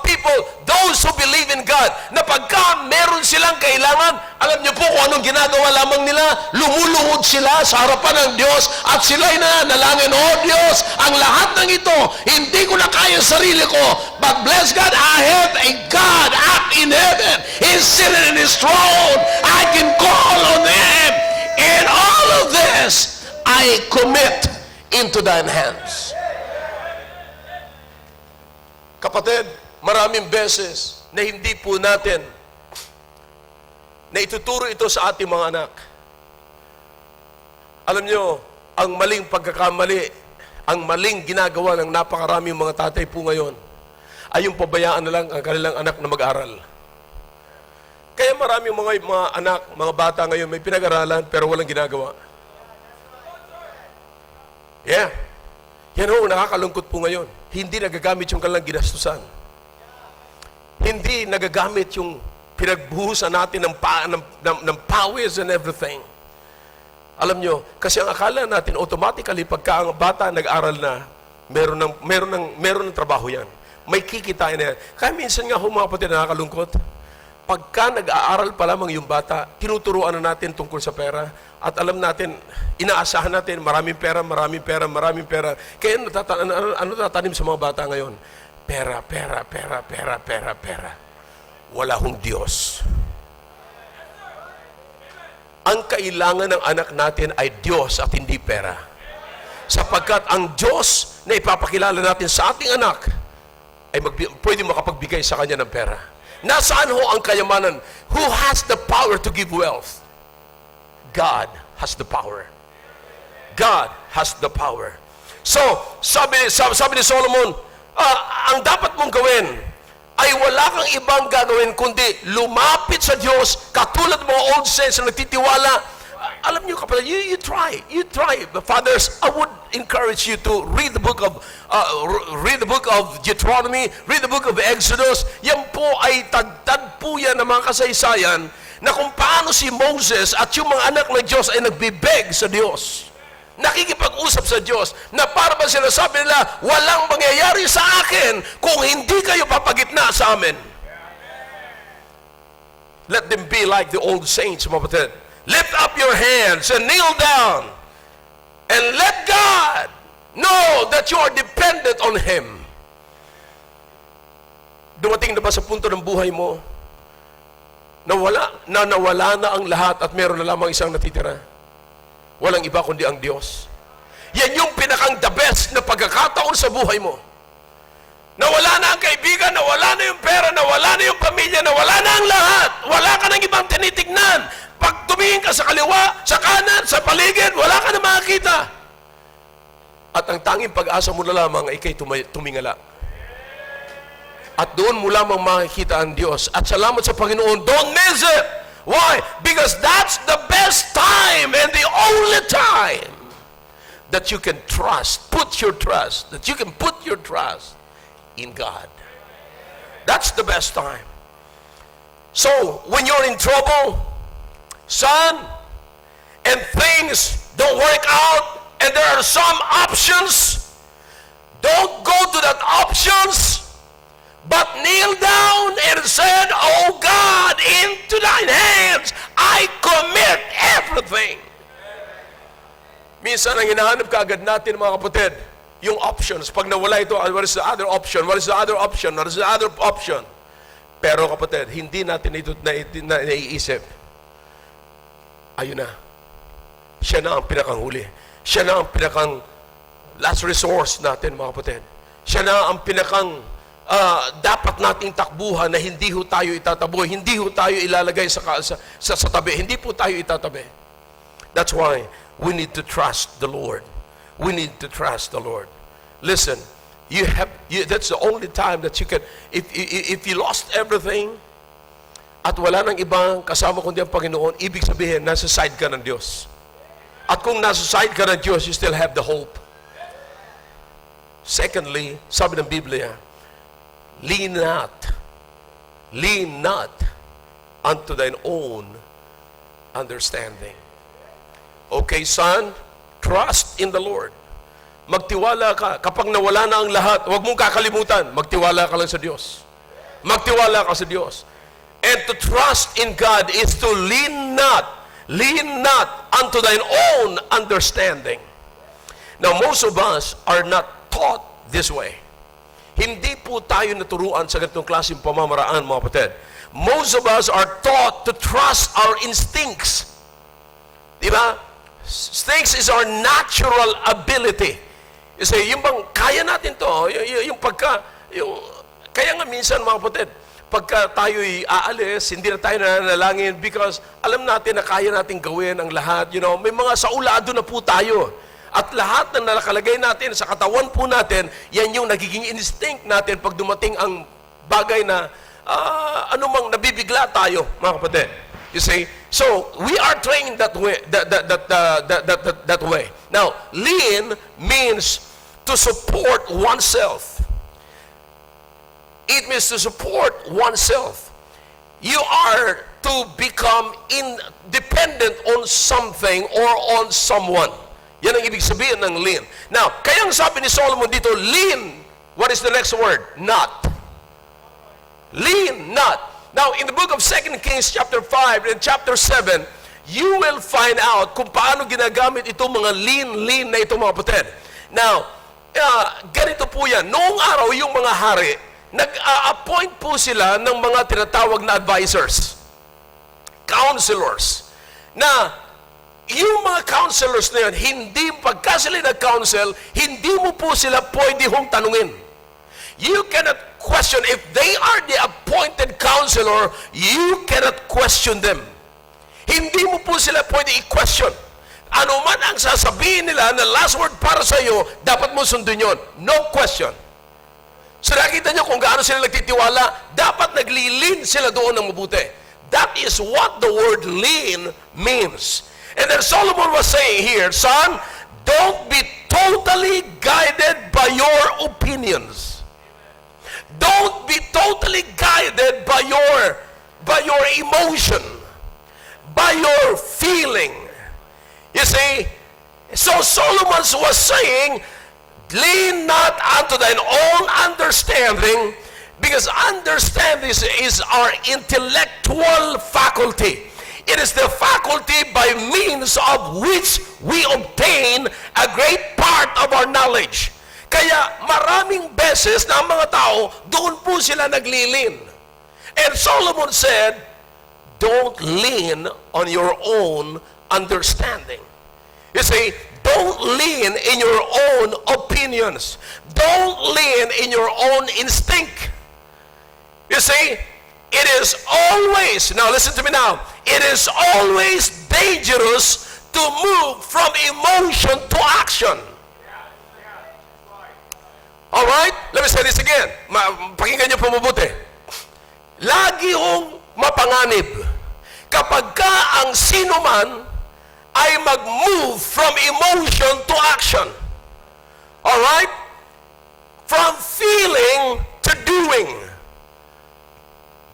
people, those who believe in God, na pagka meron silang kailangan, alam niyo po kung anong ginagawa lamang nila, lumuluhod sila sa harapan ng Diyos at sila'y nanalangin, oh Diyos, ang lahat ng ito, hindi ko na kaya sarili ko, but bless God, I have a God up in heaven, He's sitting in His throne, I can call on Him, and all of this, I commit into thine hands. Kapatid, maraming beses na hindi po natin na ituturo ito sa ating mga anak. Alam nyo, ang maling pagkakamali, ang maling ginagawa ng napakaraming mga tatay po ngayon, ay yung pabayaan na lang ang kanilang anak na mag-aral. Kaya maraming mga anak, mga bata ngayon may pinag-aralan pero walang ginagawa. Yeah. Yan ho, nakakalungkot po ngayon. Hindi nagagamit yung kanilang ginastusan. Hindi nagagamit yung pinagbuhusan natin ng pawis and everything. Alam nyo, kasi ang akala natin automatically pagka ang bata nag-aral na, meron ng trabaho yan. May kikitain na yan. Kaya minsan nga ho mga kapatid, nakakalungkot. Pagka nag-aaral pa lamang yung bata, tinuturuan na natin tungkol sa pera. At alam natin, inaasahan natin, maraming pera. Kaya ano tatanim sa mga bata ngayon? Pera. Wala hong Diyos. Ang kailangan ng anak natin ay Diyos at hindi pera. Sapagkat ang Diyos na ipapakilala natin sa ating anak ay pwede makapagbigay sa kanya ng pera. Nasaan ho ang kayamanan? Who has the power to give wealth? God has the power. God has the power. So, sabi ni Solomon, ang dapat mong gawin ay wala kang ibang gagawin kundi lumapit sa Diyos katulad mga old saints na nagtitiwala. Alam niyo kapatid, you try. Fathers, I would encourage you to read the book of Deuteronomy, read the book of Exodus. Yan po ay tagtad po yan ng mga kasaysayan na kung paano si Moses at yung mga anak ng Diyos ay nagbibeg sa Diyos. Nakikipag-usap sa Diyos na para ba sinasabi nila, walang mangyayari sa akin kung hindi kayo papagitna sa amin. Let them be like the old saints, mga kapatid. Lift up your hands and kneel down and let God know that you are dependent on Him. Dumating na ba sa punto ng buhay mo nawala na ang lahat at meron na lamang isang natitira? Walang iba kundi ang Diyos. Yan yung pinakang the best na pagkakataon sa buhay mo. Nawala na ang kaibigan, nawala na yung pera, nawala na yung pamilya, nawala na ang lahat. Wala ka ng ibang tinitignan. Pag tumingin ka sa kaliwa, sa kanan, sa paligid, wala ka na makakita. At ang tanging pag-asa mo na lamang ay ikay tumingala. At doon mo lamang makikita ang Diyos. At salamat sa Panginoon, don't miss it. Why? Because that's the best time and the only time that you can trust, that you can put your trust in God. That's the best time. So, when you're in trouble, son, and things don't work out, and there are some options, don't go to that options, but kneel down and said, oh God, into thine hands, I commit everything. Minsan ang hinahanap kaagad natin mga kapatid, yung options. Pag nawala ito, what is the other option? What is the other option? What is the other option? Pero kapatid, hindi natin ito naiisip. Ayun na. Siya na ang pinakang huli. Siya na ang pinakang last resource natin mga kapatid. Siya na ang pinakang dapat nating takbuhan na hindi ho tayo itataboy, hindi ho tayo ilalagay sa tabi, hindi po tayo itatabi. That's why we need to trust the Lord. We need to trust the Lord. Listen, that's the only time that you can, if you lost everything, at wala nang ibang kasama kundi ang Panginoon, ibig sabihin, nasa side ka ng Diyos. At kung nasa side ka ng Diyos, you still have the hope. Secondly, sabi ng Biblia, lean not unto thine own understanding. Okay, son, trust in the Lord. Magtiwala ka. Kapag nawala na ang lahat, huwag mong kakalimutan, magtiwala ka lang sa Diyos. Magtiwala ka sa Diyos. And to trust in God is to lean not unto thine own understanding. Now, most of us are not taught this way. Hindi po tayo naturuan sa ganitong klaseng pamamaraan, mga kapatid. Most of us are taught to trust our instincts. Diba? Instincts is our natural ability. Kasi yung bang kaya natin to, kaya nga minsan, mga kapatid, pagka tayo'y aalis, hindi na tayo nananalangin because alam natin na kaya natin gawin ang lahat. May mga saulado na po tayo. At lahat na nakalagay natin sa katawan po natin, yan yung nagiging instinct natin pag dumating ang bagay na anumang nabibigla tayo, mga kapatid. You see? So, we are trained that way. That way. Now, lean means to support oneself. It means to support oneself. You are to become independent on something or on someone. Yan ang ibig sabihin ng lean. Now, kaya ang sabi ni Solomon dito, lean. What is the next word? Not. Lean not. Now, in the book of 2 Kings chapter 5 and chapter 7, you will find out kung paano ginagamit itong mga lean na itong mga kapatid. Now, ganito po yan. Noong araw, yung mga hari, nag-appoint po sila ng mga tinatawag na advisors, counselors, na yung mga counselors na yun, hindi, pagka sila nag-counsel, hindi mo po sila pwede hong tanungin. You cannot question. If they are the appointed counselor, you cannot question them. Hindi mo po sila pwede i-question. Ano man ang sasabihin nila na last word para sa iyo, dapat mo sundin yun. No question. So nakita nyo kung gaano sila nagtitiwala, dapat naglilin sila doon ng mabuti. That is what the word lean means. And then Solomon was saying here, son, don't be totally guided by your opinions. Don't be totally guided by your emotion, by your feeling. You see, so Solomon was saying, lean not unto thine own understanding, because understanding is our intellectual faculty. It is the faculty by means of which we obtain a great part of our knowledge. Kaya maraming beses na ang mga tao, doon po sila naglilin. And Solomon said, don't lean on your own understanding. You see, don't lean in your own opinions. Don't lean in your own instinct. You see, it is always, now listen to me now, it is always dangerous to move from emotion to action. Alright? Let me say this again. Pakinggan niyo po mabuti. Lagi hong mapanganib kapag ka ang sino man ay mag-move from emotion to action. Alright? From feeling to doing.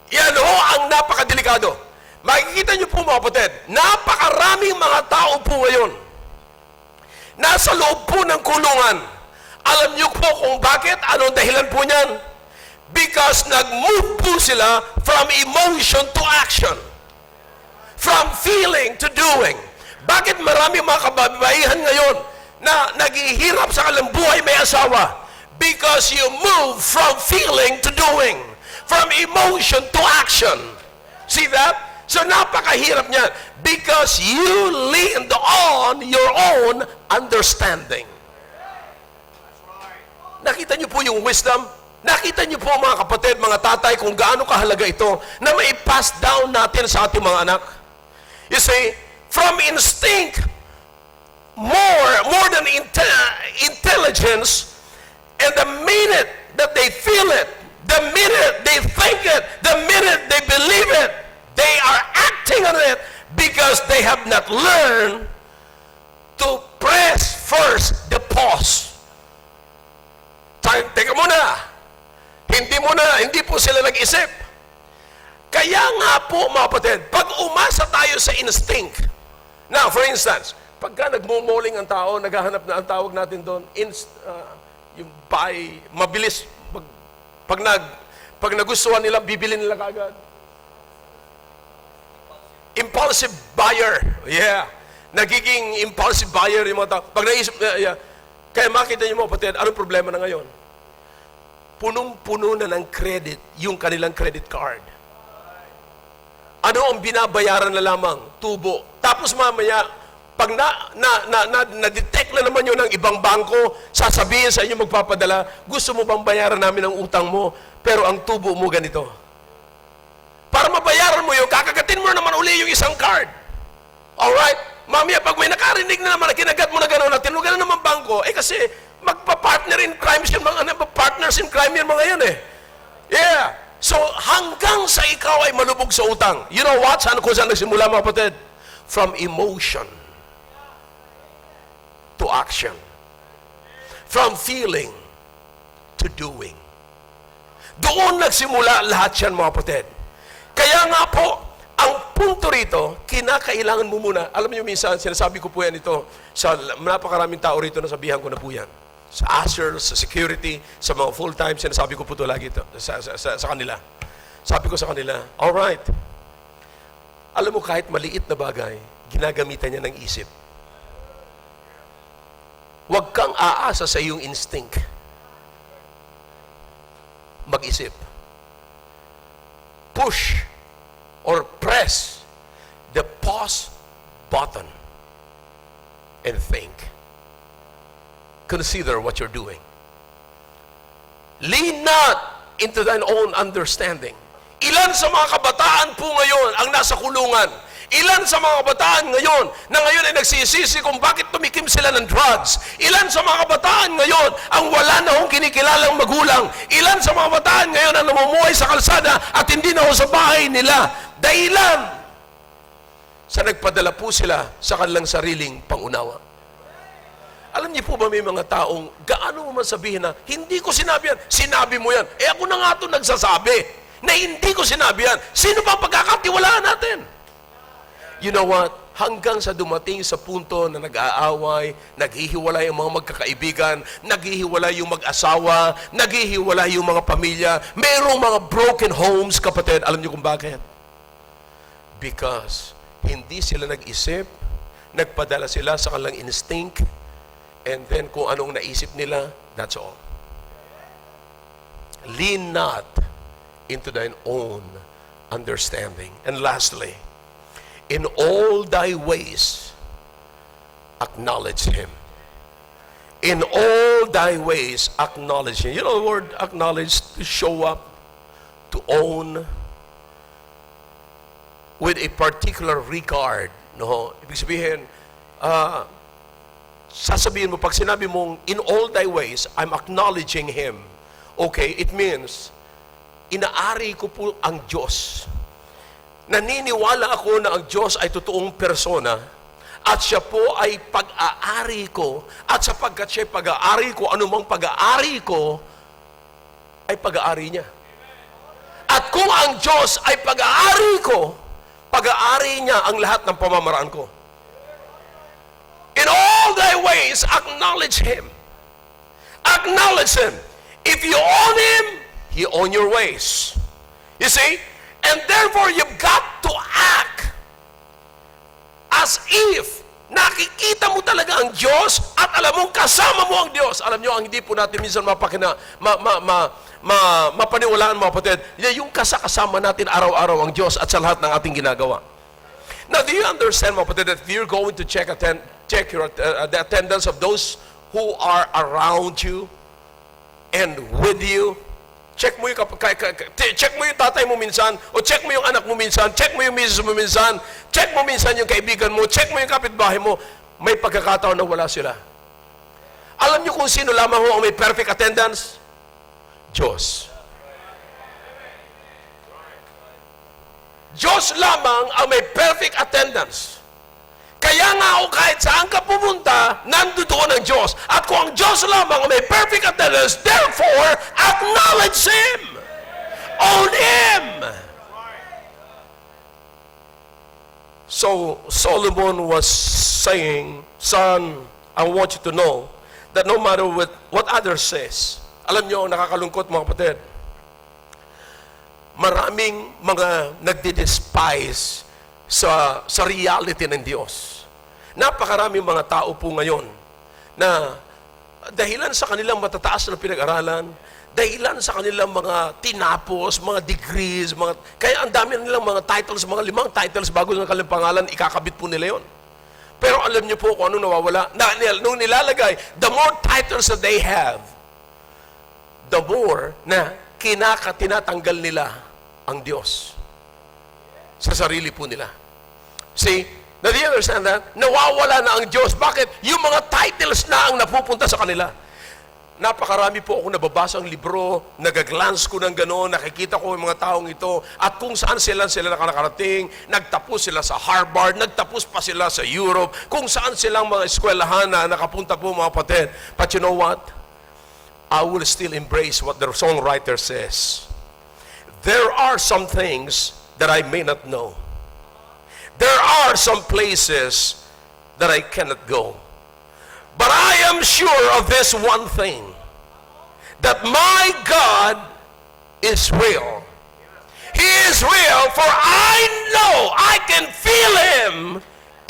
Yan ho ang napakadelikado. Makikita niyo po mga kapatid, napakaraming mga tao po ngayon nasa loob po ng kulungan. Alam niyo po kung bakit? Anong dahilan po niyan? Because nag-move po sila from emotion to action. From feeling to doing. Bakit marami mga kababaihan ngayon na naghihirap sa kalambuhay may asawa? Because you move from feeling to doing. From emotion to action. See that? So napakahirap niyan. Because you leaned on your own understanding. Nakita niyo po yung wisdom? Nakita niyo po mga kapatid, mga tatay, kung gaano kahalaga ito na may pass down natin sa ating mga anak. You see, from instinct, more than intelligence, and the minute that they feel it, the minute they think it, the minute they believe it, they are acting on it because they have not learned to press first the pause. Teka muna. Hindi po sila nag-isip. Kaya nga po, mga kapatid, pag umasa tayo sa instinct, now, for instance, pagka nagmumoling ang tao, naghahanap na ang tawag natin doon, yung buy, mabilis, pag nagustuhan nila, bibili nila kagad. Impulsive buyer. Yeah. Nagiging impulsive buyer yung mga tao. Pag naisip, kaya makita niyo mga kapatid, anong problema na ngayon? Punong-puno na ng credit yung kanilang credit card. Ano ang binabayaran na lamang? Tubo. Tapos mamaya, pag na-detect na naman yun ng ibang bangko, sasabihin sa inyo magpapadala, gusto mo bang bayaran namin ang utang mo, pero ang tubo mo ganito. Para mabayaran mo yun, kakagatin mo naman uli yung isang card. Alright? Mamaya, pag may nakarinig na naman, kinagat mo na gano'n, na tinugan na naman bangko, kasi magpa-partner in crime yan, partners in crime yan mga yan eh. Yeah. So, hanggang sa ikaw ay malubog sa utang. You know what? Kung saan nagsimula mga kapatid? From emotion to action. From feeling to doing. Doon nagsimula lahat yan mga kapatid. Kaya nga po, ang punto rito, kinakailangan mo muna, alam niyo minsan, sinasabi ko po yan ito, sa napakaraming tao rito, nasabihan ko na po yan. Sa ushers, sa security, sa mga full-time, sinasabi ko po ito lagi ito, sa kanila. Sabi ko sa kanila, alright, alam mo kahit maliit na bagay, ginagamitan niya ng isip. Huwag kang aasa sa iyong instinct. Mag-isip. Push or press the pause button and think. Consider what you're doing. Lean not into thine own understanding. Ilan sa mga kabataan po ngayon ang nasa kulungan? Ilan sa mga kabataan ngayon na ngayon ay nagsisisi kung bakit tumikim sila ng drugs? Ilan sa mga kabataan ngayon ang wala na hong kinikilalang magulang? Ilan sa mga kabataan ngayon ang namumuhay sa kalsada at hindi na ho sa bahay nila? Dahilan sa nagpadala po sila sa kanilang sariling pangunawa. Alam niyo po ba may mga taong gaano mo man sabihin na hindi ko sinabi yan, sinabi mo yan. Ako na nga ito nagsasabi na hindi ko sinabi yan. Sino ba pagkakatiwalaan natin? You know what? Hanggang sa dumating sa punto na nag-aaway, naghihiwalay ang mga magkakaibigan, naghihiwalay yung mag-asawa, naghihiwalay yung mga pamilya, mayroong mga broken homes, kapatid. Alam niyo kung bakit? Because hindi sila nag-isip, nagpadala sila sa kanilang instinct, and then kung anong naisip nila, that's all. Lean not into thine own understanding. And lastly, in all thy ways, acknowledge Him. In all thy ways, acknowledge Him. You know the word acknowledge, to show up, to own, with a particular regard. No? Ibig sabihin, sasabihin mo, pag sinabi mong, in all thy ways, I'm acknowledging Him. Okay, it means, inaari ko po ang Diyos. Naniniwala ako na ang Diyos ay totoong persona at siya po ay pag-aari ko at sapagkat siya ay pag-aari ko, anumang pag-aari ko ay pag-aari niya. At kung ang Diyos ay pag-aari ko, pag-aari niya ang lahat ng pamamaraan ko. In all thy ways, acknowledge Him. Acknowledge Him. If you own Him, He own your ways. You see? And therefore, you've got to act as if nakikita mo talaga ang Diyos at alam mong kasama mo ang Diyos. Alam nyo, ang hindi po natin minsan mapaniwalaan mga kapatid, yung kasama natin araw-araw ang Diyos at sa lahat ng ating ginagawa. Now, do you understand mga kapatid that if you're going to check the attendance of those who are around you, and with you. Check mo yung, check mo yung tatay mo minsan, o check mo yung anak mo minsan, check mo yung misis mo minsan, check mo minsan yung kaibigan mo, check mo yung kapitbahay mo, may pagkakataon na wala sila. Alam niyo kung sino lamang ho ang may perfect attendance? Diyos. Diyos lamang ang may perfect attendance. Kaya nga o kahit saan ka pumunta, nandoon ang Diyos. At kung ang Diyos lamang may perfect attendance, therefore, acknowledge Him. Own Him. So, Solomon was saying, son, I want you to know that no matter what others says, alam nyo, nakakalungkot mga kapatid, maraming mga nagdi-despise sa reality ng Diyos. Napakaraming mga tao po ngayon na dahilan sa kanilang matataas na pinag-aralan, dahilan sa kanilang mga tinapos, mga degrees, kaya ang dami nilang mga titles, mga 5 titles bago ng kanilang pangalan, ikakabit po nila yon. Pero alam niyo po kung ano nawawala? Nung nilalagay, the more titles that they have, the more na tinatanggal nila ang Diyos sa sarili po nila. See, now do you understand that? Nawawala na ang Diyos. Bakit? Yung mga titles na ang napupunta sa kanila. Napakarami po ako nababasang libro, nagaglance ko ng gano'n, nakikita ko yung mga taong ito, at kung saan sila nakarating, nagtapos sila sa Harvard, nagtapos pa sila sa Europe, kung saan silang mga eskwelahan na nakapunta po mga kapatid. But you know what? I will still embrace what the songwriter says. There are some things that I may not know. There are some places that I cannot go. But I am sure of this one thing, that my God is real. He is real, for I know I can feel Him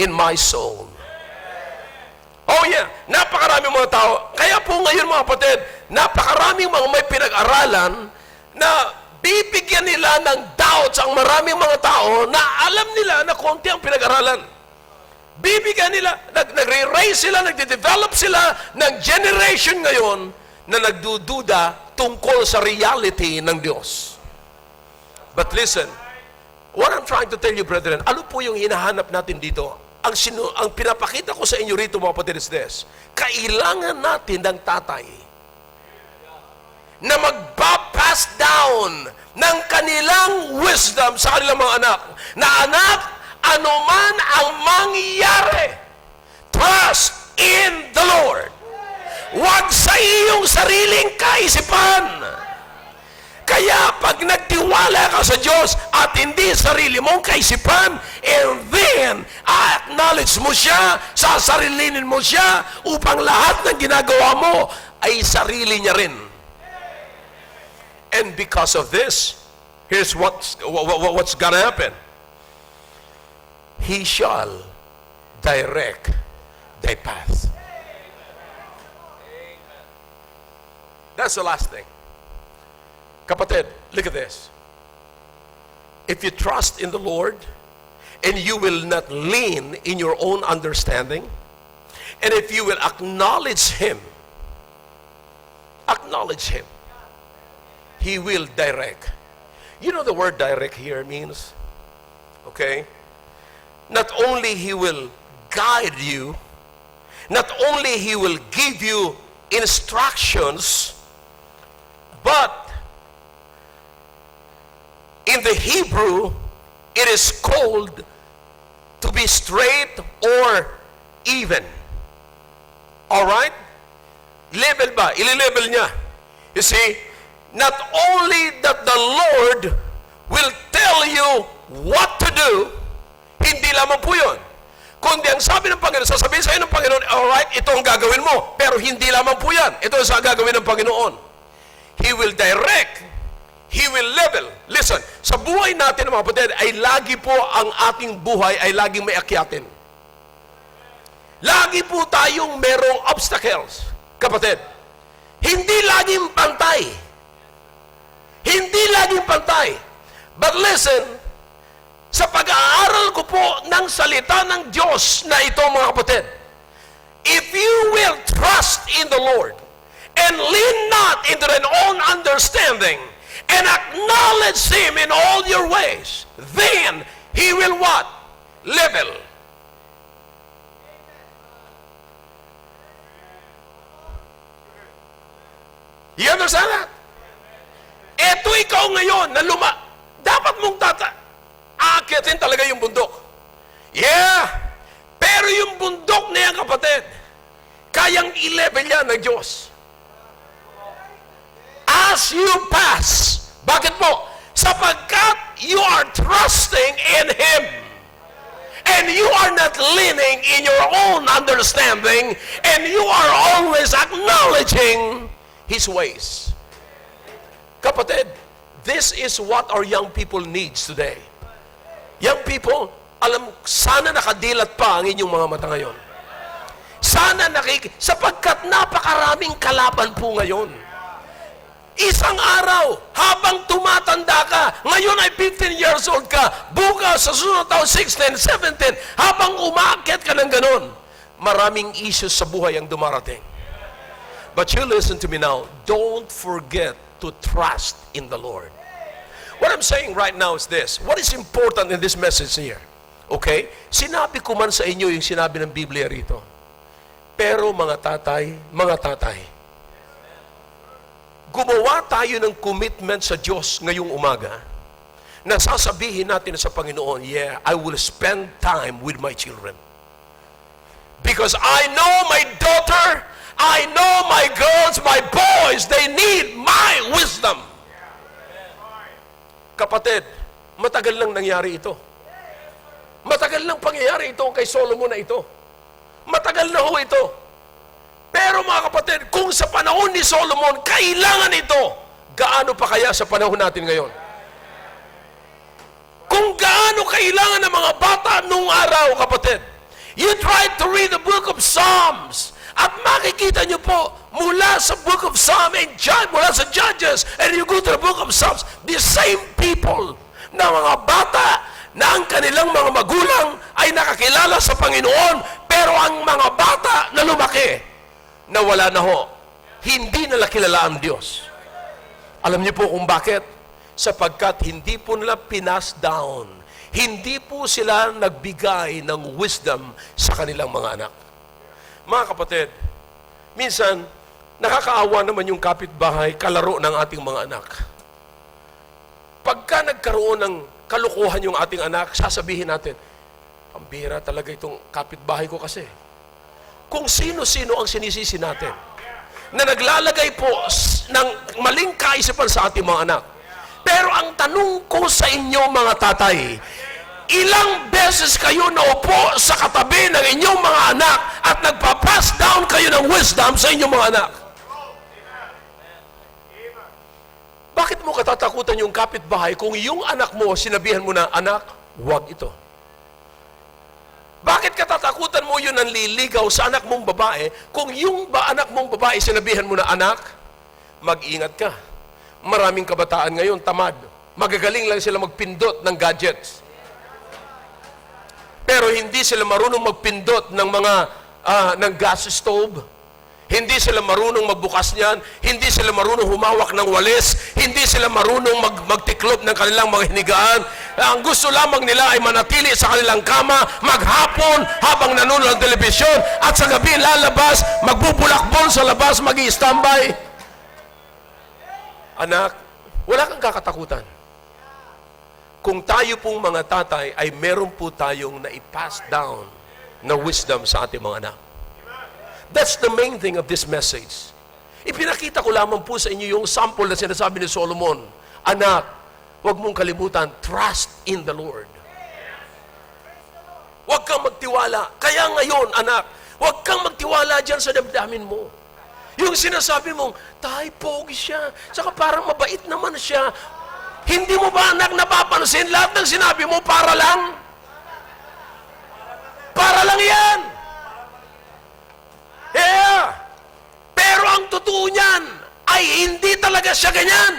in my soul. Oh yeah, napakaraming mga tao. Kaya po ngayon mga kapatid, napakaraming mga may pinag-aralan na bibigyan nila ng doubts ang maraming mga tao na alam nila na konti ang pinag-aralan. Bibigyan nila, nagre-raise sila, nagde-develop sila ng generation ngayon na nagdududa tungkol sa reality ng Diyos. But listen, what I'm trying to tell you, brethren, ano po yung hinahanap natin dito? Ang pinapakita ko sa inyo rito, mga kapatid, is this. Kailangan natin ng tatay na magpa-pass down ng kanilang wisdom sa kanilang mga anak. Na anak, anuman ang mangyari, trust in the Lord. Huwag sa iyong sariling kaisipan. Kaya pag nagtiwala ka sa Diyos at hindi sarili mong kaisipan, and then acknowledge mo siya, sasarilinin mo siya, upang lahat ng ginagawa mo ay sarili niya rin. And because of this, here's what's gonna happen. He shall direct thy path. That's the last thing. Kapatid, look at this. If you trust in the Lord, and you will not lean in your own understanding, and if you will acknowledge Him, He will direct. You know the word direct here means? Okay? Not only He will guide you, not only He will give you instructions, but in the Hebrew, it is called to be straight or even. Alright? Level ba? Ili-level niya. You see, not only that the Lord will tell you what to do, hindi lamang po yun. Kundi ang sabi ng Panginoon, sasabihin sa iyo ng Panginoon, alright, ito ang gagawin mo. Pero hindi lamang po yan. Ito ang gagawin ng Panginoon. He will direct. He will level. Listen, sa buhay natin mga kapatid, ay lagi po ang ating buhay ay laging may akyatin. Lagi po tayong merong obstacles, kapatid. Hindi laging pantay. Hindi laging pantay. But listen, sa pag-aaral ko po ng salita ng Diyos na ito mga kapatid, if you will trust in the Lord, and lean not into thine own understanding, and acknowledge Him in all your ways. Then He will what? Level. You understand that? Eto ikaw ngayon na dapat mong aakitin talaga yung bundok. Yeah! Pero yung bundok na yan, kapatid, kayang i-level yan ng Diyos. As you pass. Bakit po? Sapagkat you are trusting in Him. And you are not leaning in your own understanding, and you are always acknowledging His ways. Kapatid, this is what our young people needs today. Young people, sana nakadilat pa ang inyong mga mata ngayon. Sana sapagkat napakaraming kalaban po ngayon. Isang araw, habang tumatanda ka, ngayon ay 15 years old ka, bukas sa susunod taon, 16, 17, habang umakyat ka ng ganon, maraming issues sa buhay ang dumarating. But you listen to me now, don't forget to trust in the Lord. What I'm saying right now is this. What is important in this message here? Okay? Sinabi ko man sa inyo yung sinabi ng Biblia rito. Pero mga tatay, gumawa tayo ng commitment sa Diyos ngayong umaga na sasabihin natin sa Panginoon, yeah, I will spend time with my children. Because I know my daughter, I know my girls, my boys, they need my wisdom. Kapatid, matagal lang nangyari ito. Matagal lang pangyayari ito kay Solomon na ito. Matagal na ho ito. Pero mga kapatid, kung sa panahon ni Solomon, kailangan ito, gaano pa kaya sa panahon natin ngayon? Kung gaano kailangan ng mga bata nung araw, kapatid. You try to read the book of Psalms, at makikita nyo po, mula sa book of Psalms and mula sa Judges, and you go to the book of Psalms, the same people na mga bata na ang kanilang mga magulang ay nakakilala sa Panginoon, pero ang mga bata na lumaki, na wala na ho, hindi nila kilala ang Diyos. Alam niyo po kung bakit? Sapagkat hindi po nila pinas down, hindi po sila nagbigay ng wisdom sa kanilang mga anak. Mga kapatid, minsan, nakakaawa naman yung kapitbahay, kalaro ng ating mga anak. Pagka nagkaroon ng kalukuhan yung ating anak, sasabihin natin, ang bihira talaga itong kapitbahay ko kasi. Kung sino-sino ang sinisisi natin, na naglalagay po ng maling kaisipan sa ating mga anak. Pero ang tanong ko sa inyo mga tatay, ilang beses kayo naupo sa katabi ng inyong mga anak at nagpa-pass down kayo ng wisdom sa inyong mga anak? Bakit mo katatakutan yung kapitbahay kung yung anak mo, sinabihan mo na, anak, huwag ito? Bakit katatakutan mo yun ang liligaw sa anak mong babae kung yung anak mong babae, sinabihan mo na, anak, mag-ingat ka. Maraming kabataan ngayon, tamad. Magagaling lang sila magpindot ng gadgets. Pero hindi sila marunong magpindot ng mga ng gas stove. Hindi sila marunong magbukas niyan. Hindi sila marunong humawak ng walis. Hindi sila marunong magtiklop ng kanilang mga hinigaan. Ang gusto lamang nila ay manatili sa kanilang kama, maghapon habang nanonood ng telebisyon, at sa gabi lalabas, magbubulakbol sa labas, mag-i-standby. Anak, wala kang kakatakutan. Kung tayo pong mga tatay ay meron po tayong na-pass down na wisdom sa ating mga anak. That's the main thing of this message. Ipinakita ko lamang po sa inyo yung sample na sinasabi ni Solomon. Anak, huwag mong kalimutan, trust in the Lord. Huwag kang magtiwala. Kaya ngayon, anak, huwag kang magtiwala dyan sa damdamin mo. Yung sinasabi mong, tay, pogi siya, saka parang mabait naman siya. Hindi mo ba, anak, napapansin lahat ng sinabi mo para lang? Para lang yan. Yeah. Pero ang totoo niyan ay hindi talaga siya ganyan.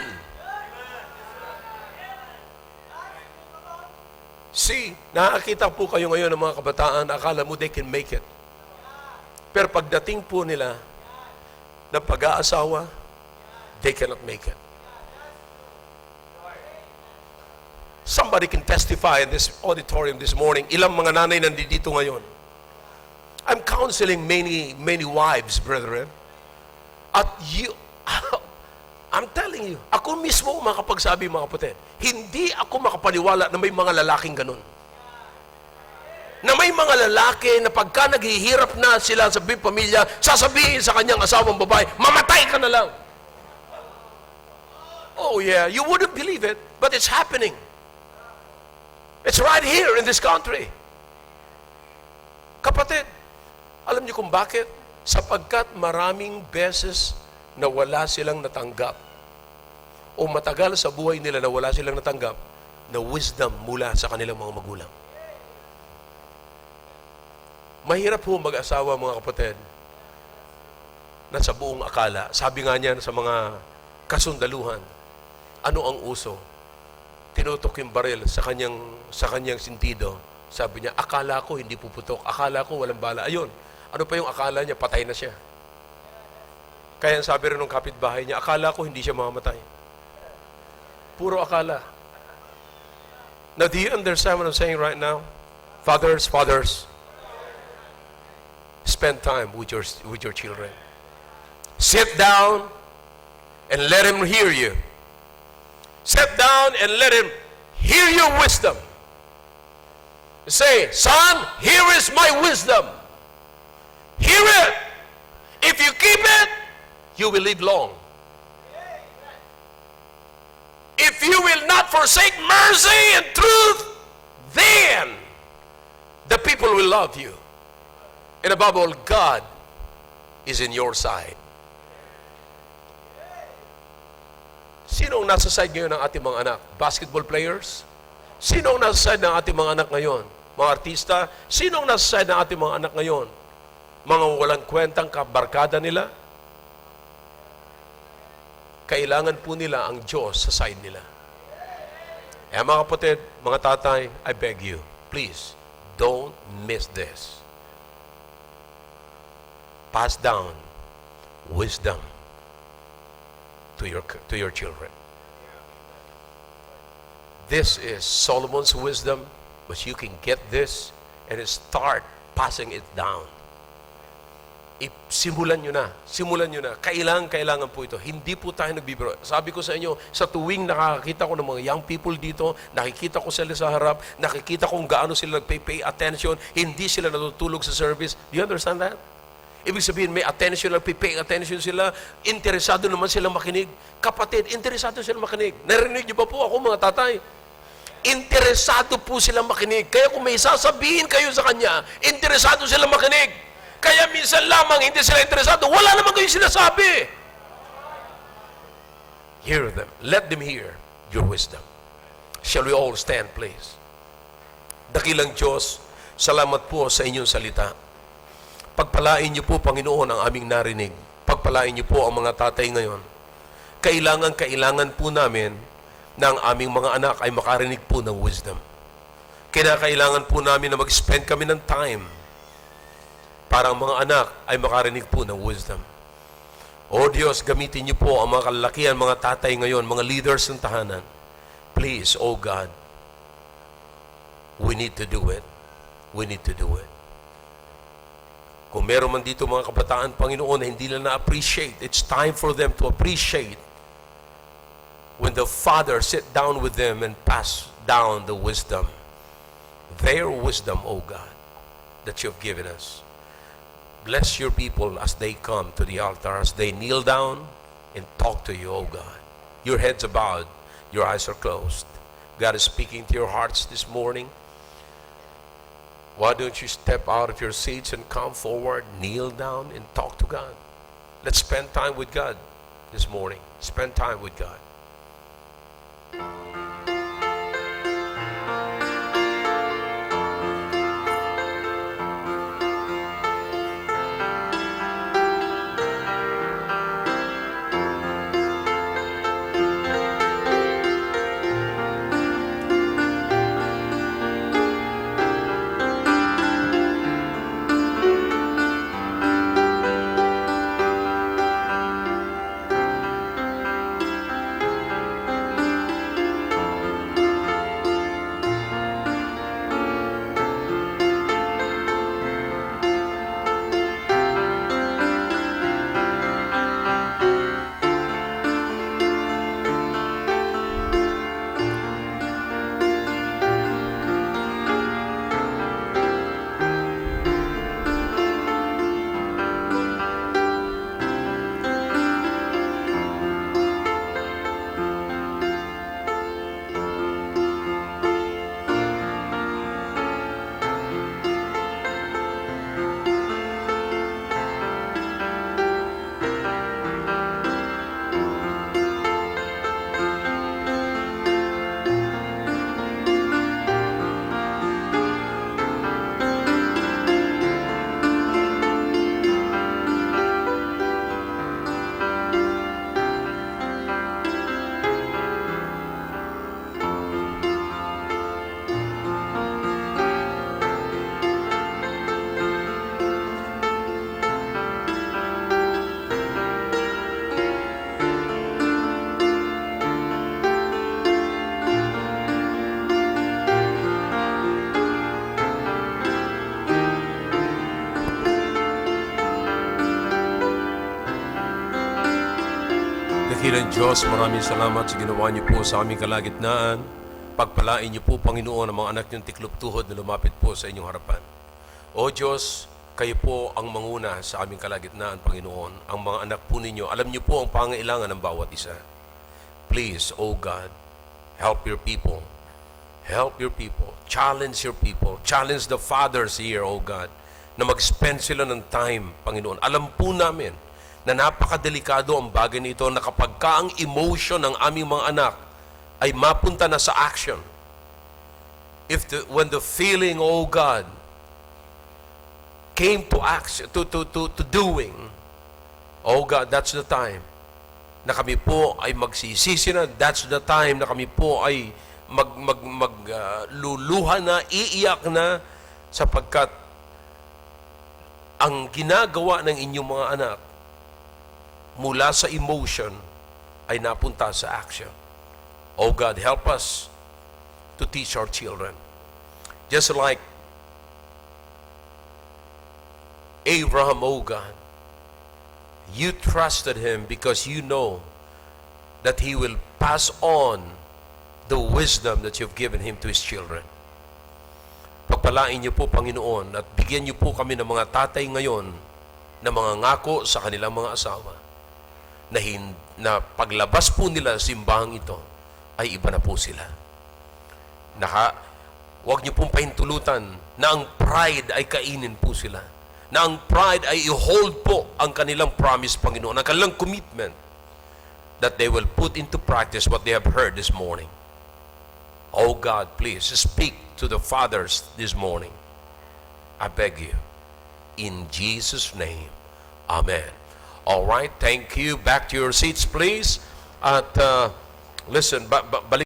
See, nakakita po kayo ngayon ng mga kabataan, akala mo they can make it. Pero pagdating po nila, ng pag-aasawa, they cannot make it. Somebody can testify in this auditorium this morning. Ilang mga nanay nandito ngayon. I'm counseling many wives, brethren. At I'm telling you, ako mismo makapagsabi, mga kapatid, hindi ako makapaniwala na may mga lalaking ganun. Na may mga lalaki na pagka naghihirap na sila sa pamilya, sasabihin sa kanyang asawang babae, mamatay ka na lang. Oh yeah, you wouldn't believe it, but it's happening. It's right here in this country. Kapatid, alam niyo kung bakit? Sapagkat maraming beses na wala silang natanggap o matagal sa buhay nila na wala silang natanggap na wisdom mula sa kanilang mga magulang. Mahirap po mag-asawa, mga kapatid, na sa buong akala. Sabi nga niya sa mga kasundaluhan, ano ang uso? Tinutok yung baril sa kanyang sentido. Sabi niya, akala ko hindi puputok. Akala ko walang bala. Ayun. Ano pa yung akala niya? Patay na siya. Kaya sabi rin ng kapitbahay niya, akala ko hindi siya mamamatay. Puro akala. Now, do you understand what I'm saying right now? Fathers, spend time with your children. Sit down and let him hear you. Sit down and let him hear your wisdom. Say, son, here is my wisdom. Hear it. If you keep it, you will live long. If you will not forsake mercy and truth, then the people will love you. And above all, God is in your side. Sino ang nasa side ngayon ng ating mga anak? Basketball players? Sino ang nasa side ng ating mga anak ngayon? Mga artista? Sino ang nasa side ng ating mga anak ngayon? Mga walang kwentang kabarkada nila? Kailangan po nila ang Diyos sa side nila. Eh mga kapatid, mga tatay, I beg you, please, don't miss this. Pass down wisdom to your children. This is Solomon's wisdom, but you can get this and start passing it down. Simulan nyo na. Kailangan po ito. Hindi po tayo nagbibiro. Sabi ko sa inyo, sa tuwing nakakita ko ng mga young people dito, nakikita ko sila sa harap, nakikita kung gaano sila nagpay attention, hindi sila natutulog sa service. Do you understand that? Ibig sabihin, may attention, nagpay attention sila, interesado naman silang makinig. Kapatid, interesado silang makinig. Narinig niyo ba po ako, mga tatay? Interesado po silang makinig. Kaya kung may sasabihin kayo sa kanya, interesado silang makinig. Kaya minsan lamang hindi sila interesado, wala naman kayong sinasabi. Hear them. Let them hear your wisdom. Shall we all stand, please? Dakilang Diyos, salamat po sa inyong salita. Pagpalain niyo po, Panginoon, ang aming narinig. Pagpalain niyo po ang mga tatay ngayon. Kailangan po namin na ang aming mga anak ay makarinig po ng wisdom. Kinakailangan po namin na mag-spend kami ng time para ang mga anak ay makarinig po ng wisdom. O Diyos, gamitin niyo po ang mga kalalakihan, mga tatay ngayon, mga leaders ng tahanan. Please, O God, we need to do it. We need to do it. Kung meron man dito mga kabataan, Panginoon, na hindi nila na-appreciate, it's time for them to appreciate when the Father sit down with them and pass down the wisdom, their wisdom, O God, that you have given us. Bless your people as they come to the altar, as they kneel down and talk to you, O God. Your heads are bowed, your eyes are closed. God is speaking to your hearts this morning. Why don't you step out of your seats and come forward, kneel down, and talk to God? Let's spend time with God this morning. Spend time with God. Dakilang Diyos, maraming salamat sa ginawa niyo po sa aming kalagitnaan. Pagpalain niyo po, Panginoon, ang mga anak niyong tiklop tuhod na lumapit po sa inyong harapan. O Diyos, kayo po ang manguna sa aming kalagitnaan, Panginoon. Ang mga anak po ninyo, alam niyo po ang pangailangan ng bawat isa. Please, O God, help your people. Help your people. Challenge your people. Challenge the fathers here, O God, na mag-spend sila ng time, Panginoon. Alam po namin na napakadelikado ang bagay nito na kapag ka ang emotion ng aming mga anak ay mapunta na sa action. When the feeling, oh God, came to action, to doing, oh God, that's the time na kami po ay magsisisi na. That's the time na kami po ay magluluha na, iiyak na, sapagkat ang ginagawa ng inyong mga anak mula sa emotion ay napunta sa action. Oh God, help us to teach our children. Just like Abraham, oh God, you trusted him because you know that he will pass on the wisdom that you've given him to his children. Pagpalain niyo po, Panginoon, at bigyan niyo po kami ng mga tatay ngayon na mga ngako sa kanilang mga asawa na paglabas po nila sa simbahang ito, ay iba na po sila. Huwag niyo pong pahintulutan na ang pride ay kainin po sila. Na ang pride ay i-hold po ang kanilang promise, Panginoon, ang kanilang commitment, that they will put into practice what they have heard this morning. Oh God, please speak to the fathers this morning. I beg you. In Jesus' name. Amen. All right, thank you. Back to your seats, please. At listen, balik